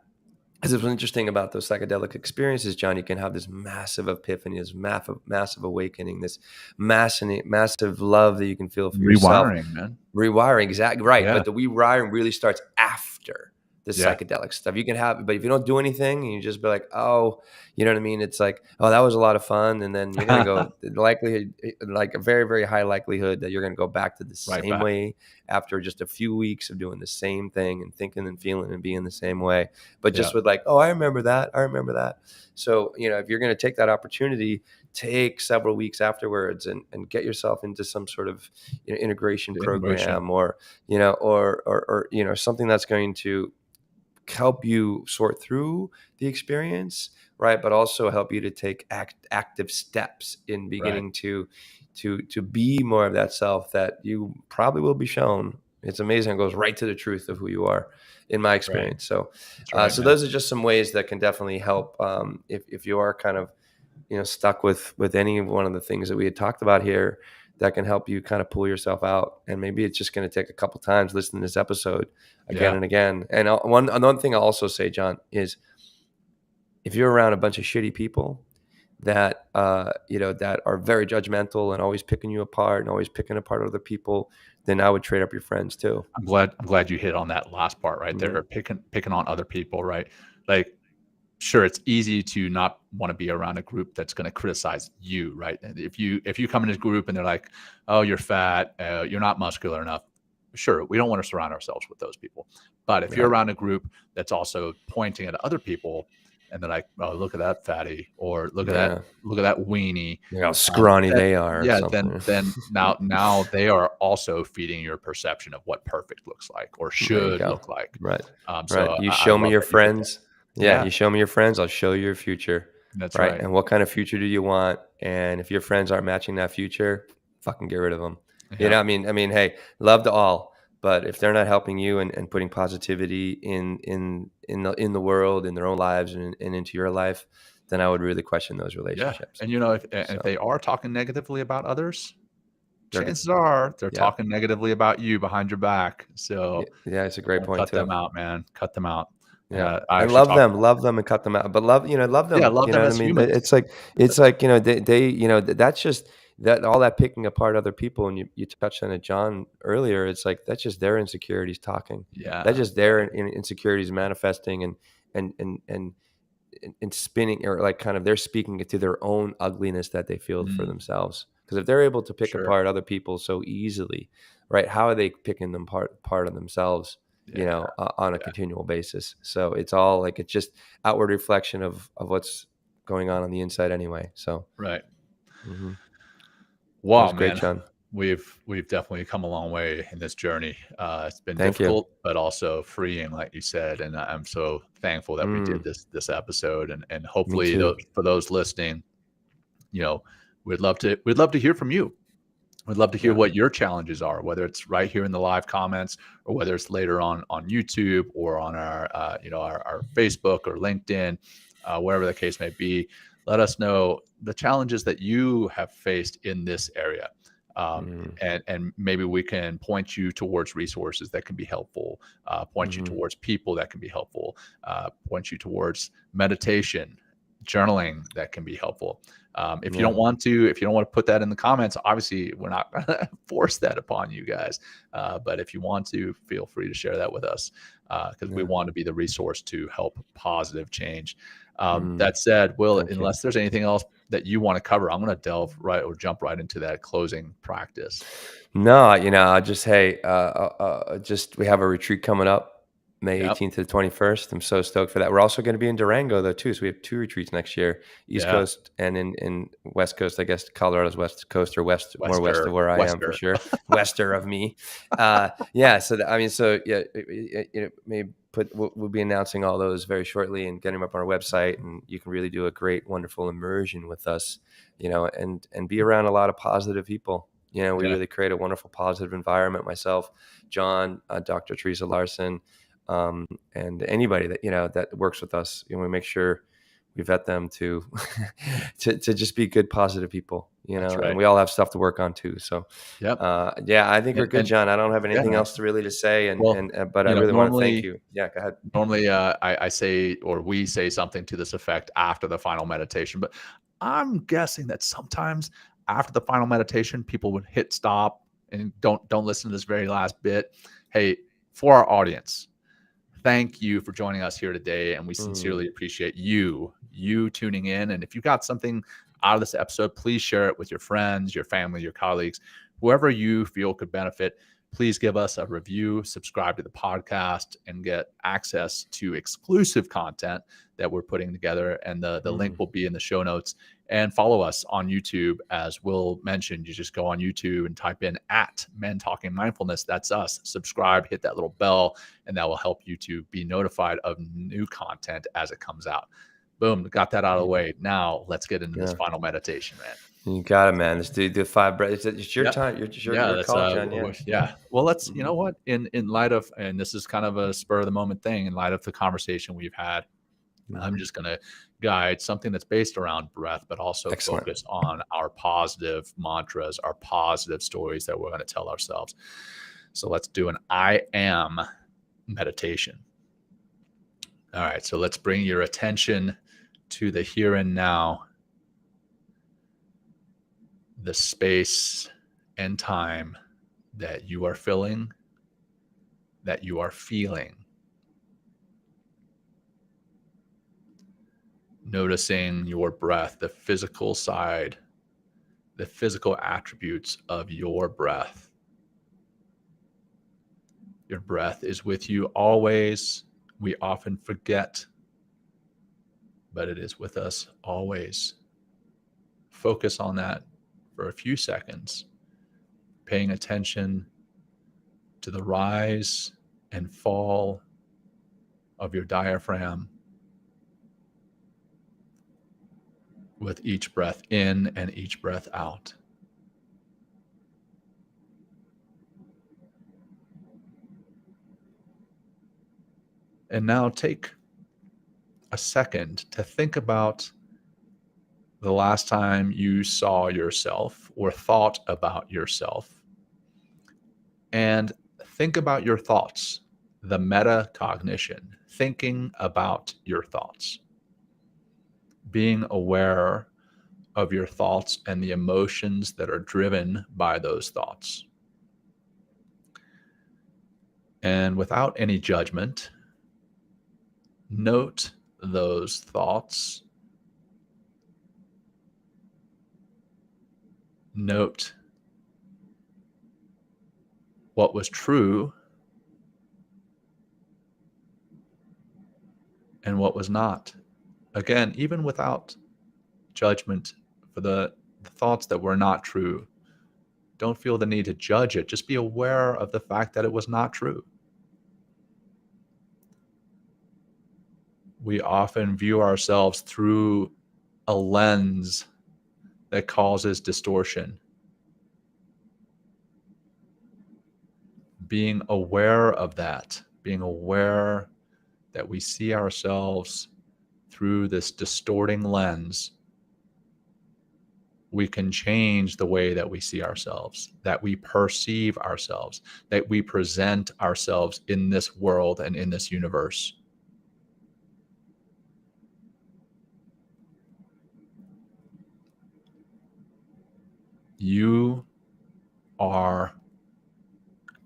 because what's interesting about those psychedelic experiences, John, you can have this massive epiphany, this massive awakening, this massive love that you can feel for yourself. Rewiring, exactly right. Yeah. But the rewiring really starts after the psychedelic stuff. You can have, but if you don't do anything and you just be like, oh, you know what I mean? It's like, oh, that was a lot of fun. And then you're going to go likelihood, like a very, very high likelihood that you're going to go back to the same way after just a few weeks of doing the same thing and thinking and feeling and being the same way. But just with like, oh, I remember that. So, if you're going to take that opportunity, take several weeks afterwards and get yourself into some sort of integration program or something that's going to help you sort through the experience, right? But also help you to take active steps in beginning to be more of that self that you probably will be shown. It's amazing. It goes right to the truth of who you are, in my experience. So those are just some ways that can definitely help if you are kind of stuck with any one of the things that we had talked about here, that can help you kind of pull yourself out. And maybe it's just going to take a couple times listening to this episode again and again. And another thing I'll also say, John, is if you're around a bunch of shitty people, that that are very judgmental and always picking you apart and always picking apart other people, then I would trade up your friends too. I'm glad you hit on that last part right Mhm. there. Picking on other people, right? Like, sure, it's easy to not want to be around a group that's going to criticize you, right? And if you come in a group and they're like, "Oh, you're fat, you're not muscular enough," sure, we don't want to surround ourselves with those people. But if you're Right. around a group that's also pointing at other people and they're like, "Oh, look at that fatty," or Yeah. look at that weenie," Look how scrawny then they are or yeah, something. then now they are also feeding your perception of what perfect looks like or There you should go. look like. Right. Right. So You I show me love your that you hit that. friends. Yeah, Yeah, you show me your friends, I'll show you your future. that's Right. right. And what kind of future do you want? And if your friends aren't matching that future, fucking get rid of them. Yeah, Hey, love to all, but if they're not helping you and putting positivity in the world, in their own lives and into your life, then I would really question those yeah. relationships. And if So they are talking negatively about others, they're good. chances are they're Yeah. talking negatively about you behind your back. Yeah, So yeah, it's a great point cut too. them out, man. Cut them out. Yeah. I And actually talked. love them and cut them out. But love Yeah, them. love You them know what I as mean? humans. It's like, that's just that all that picking apart other people. And you touched on it, John, earlier. It's like, that's just their insecurities talking. That's Yeah, just their insecurities manifesting and, and, and, and spinning, or like kind of they're speaking it to their own ugliness that they feel for mm, themselves. Because if they're able to pick sure. apart other people so easily, right? How are they picking them part of themselves? Yeah, On a yeah, continual basis. So it's all like it's just outward reflection of what's going on the inside anyway. So right. mhm. That Wow, was great, man. John. We've definitely come a long way in this journey. It's been Thank you. difficult, but also freeing, like you said. And I'm so thankful that we did Mm, this episode. And me hopefully, too. for those listening, you know, we'd love to hear from you. We'd love to hear Yeah. what your challenges are, whether it's right here in the live comments or whether it's later on YouTube or on our our Facebook or LinkedIn, wherever the case may be. Let us know the challenges that you have faced in this area. Mm, And maybe we can point you towards resources that can be helpful, point you mhm. towards people that can be helpful, point you towards meditation, journaling that can be helpful. If you Yeah. don't want to put that in the comments, obviously we're not going to force that upon you guys. But if you want to, feel free to share that with us because we Yeah. want to be the resource to help positive change. Mm, That said, Will, thank you. unless there's anything else that you want to cover, I'm going to jump right into that closing practice. No, just hey, just we have a retreat coming up, May Yep. 18th to the 21st. I'm so stoked for that. We're also going to be in Durango though too, so we have two retreats next year, East Yeah. Coast and in West Coast. I guess Colorado's West Coast or more west of Wester. where I am for Wester. sure, wester of me. Yeah. So yeah, we'll be announcing all those very shortly and getting them up on our website, and you can really do a great, wonderful immersion with us, and be around a lot of positive people. We Yeah. really create a wonderful, positive environment. Myself, John, Dr. Teresa Larson, and anybody that works with us. We make sure we vet them to to just be good, positive people. That's And right. we all have stuff to work on too. So, Yep. yeah, I think we're good, And John. I don't have yeah, anything man. else to say, Well, but I really want to thank normally you. Yeah, go ahead. I say, or we say something to this effect after the final meditation, but I'm guessing that sometimes after the final meditation, people would hit stop and don't listen to this very last bit. Hey, for our audience, thank you for joining us here today, and we Mm, sincerely appreciate you tuning in. And if you got something out of this episode, please share it with your friends, your family, your colleagues, whoever you feel could benefit. Please give us a review, subscribe to the podcast, and get access to exclusive content that we're putting together. And the link mm, will be in the show notes. And follow us on YouTube. As Will mentioned, you just go on YouTube and type in @Men Talking Mindfulness. That's us. Subscribe, hit that little bell, and that will help you to be notified of new content as it comes out. Boom, got that out of the way. Now let's get into this yeah, final meditation, man. you got it, man. Let's do the five breaths. It's your Yeah. time. Yeah, Your that's call, John. Yeah. yeah. Well, let's, you Hmm. know what, in light of, and this is kind of a spur of the moment thing, in light of the conversation we've had, I'm Hmm. just going to guide something that's based around breath, but also Excellent. focused on our positive mantras, our positive stories that we're going to tell ourselves. So let's do an I am meditation. All right. So let's bring your attention to the here and now. the space and time that you are filling, that you are feeling. Noticing your breath, the physical side, the physical attributes of your breath. Your breath is with you always. We often forget, but it is with us always. Focus on that for a few seconds, paying attention to the rise and fall of your diaphragm with each breath in and each breath out. And now take a second to think about the last time you saw yourself or thought about yourself. And think about your thoughts, the metacognition, thinking about your thoughts, being aware of your thoughts and the emotions that are driven by those thoughts. And without any judgment, note those thoughts. Note what was true and what was not. Again, even without judgment for the thoughts that were not true, don't feel the need to judge it. Just be aware of the fact that it was not true. We often view ourselves through a lens that causes distortion. Being aware of that, being aware that we see ourselves through this distorting lens, we can change the way that we see ourselves, that we perceive ourselves, that we present ourselves in this world and in this universe. You are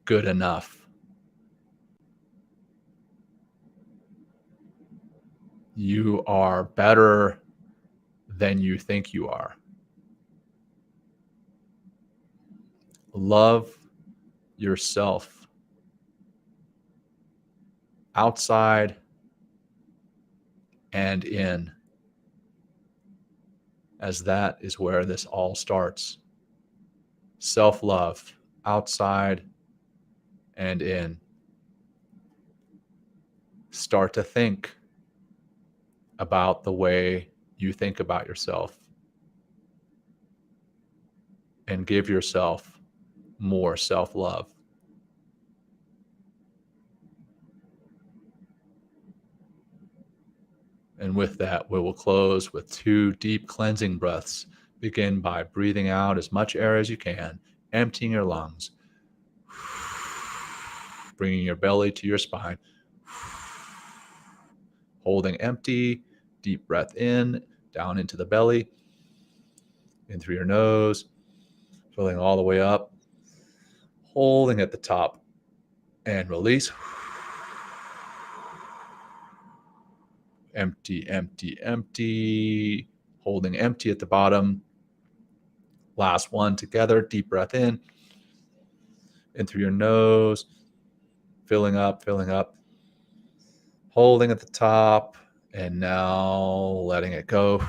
good enough. You are better than you think you are. Love yourself outside and in, as that is where this all starts. Self-love outside and in. Start to think about the way you think about yourself and give yourself more self-love. And with that, we will close with 2 deep cleansing breaths. Begin by breathing out as much air as you can, emptying your lungs, bringing your belly to your spine, holding empty, deep breath in, down into the belly, in through your nose, filling all the way up, holding at the top, and release. Empty, empty, empty, holding empty at the bottom. Last one together, deep breath in through your nose, filling up, holding at the top, and now letting it go.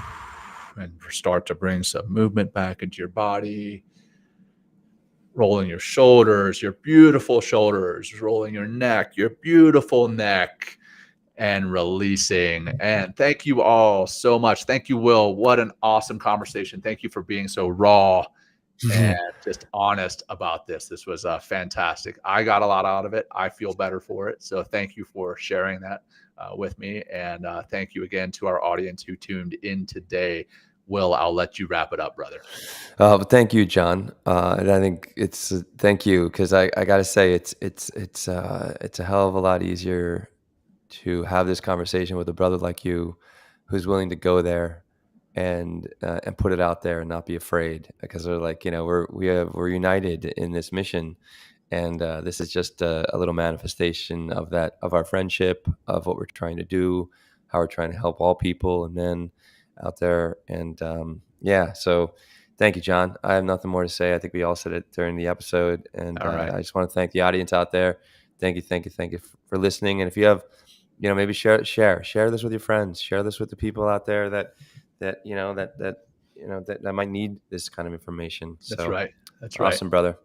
And start to bring some movement back into your body. Rolling your shoulders, your beautiful shoulders, rolling your neck, your beautiful neck, and releasing. And thank you all so much. Thank you, Will. What an awesome conversation. Thank you for being so raw and just honest about this. This was fantastic. I got a lot out of it. I feel better for it. So thank you for sharing that with me. And thank you again to our audience who tuned in today. Will, I'll let you wrap it up, brother. Thank you, John. And I think it's thank you, because I got to say it's a hell of a lot easier to have this conversation with a brother like you, who's willing to go there and put it out there and not be afraid, because they're like, we're united in this mission. And this is just a little manifestation of our friendship, of what we're trying to do, how we're trying to help all people and men out there. And so thank you, John. I have nothing more to say. I think we all said it during the episode. And All right. I just want to thank the audience out there. Thank you for listening. And if you have, maybe share this with your friends, share this with the people out there that might need this kind of information. That's right. That's right. Awesome, brother.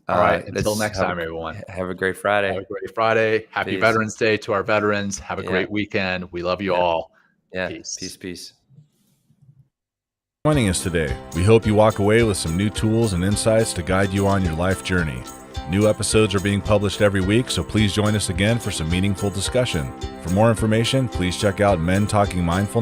All right. Until next time, everyone. Have a great Friday. Have a great Friday. Happy Peace. Veterans Day to our veterans. Have a great weekend. We love you all. Yeah. Peace. Peace. Joining us today. We hope you walk away with some new tools and insights to guide you on your life journey. New episodes are being published every week, so please join us again for some meaningful discussion. For more information, please check out Men Talking Mindfulness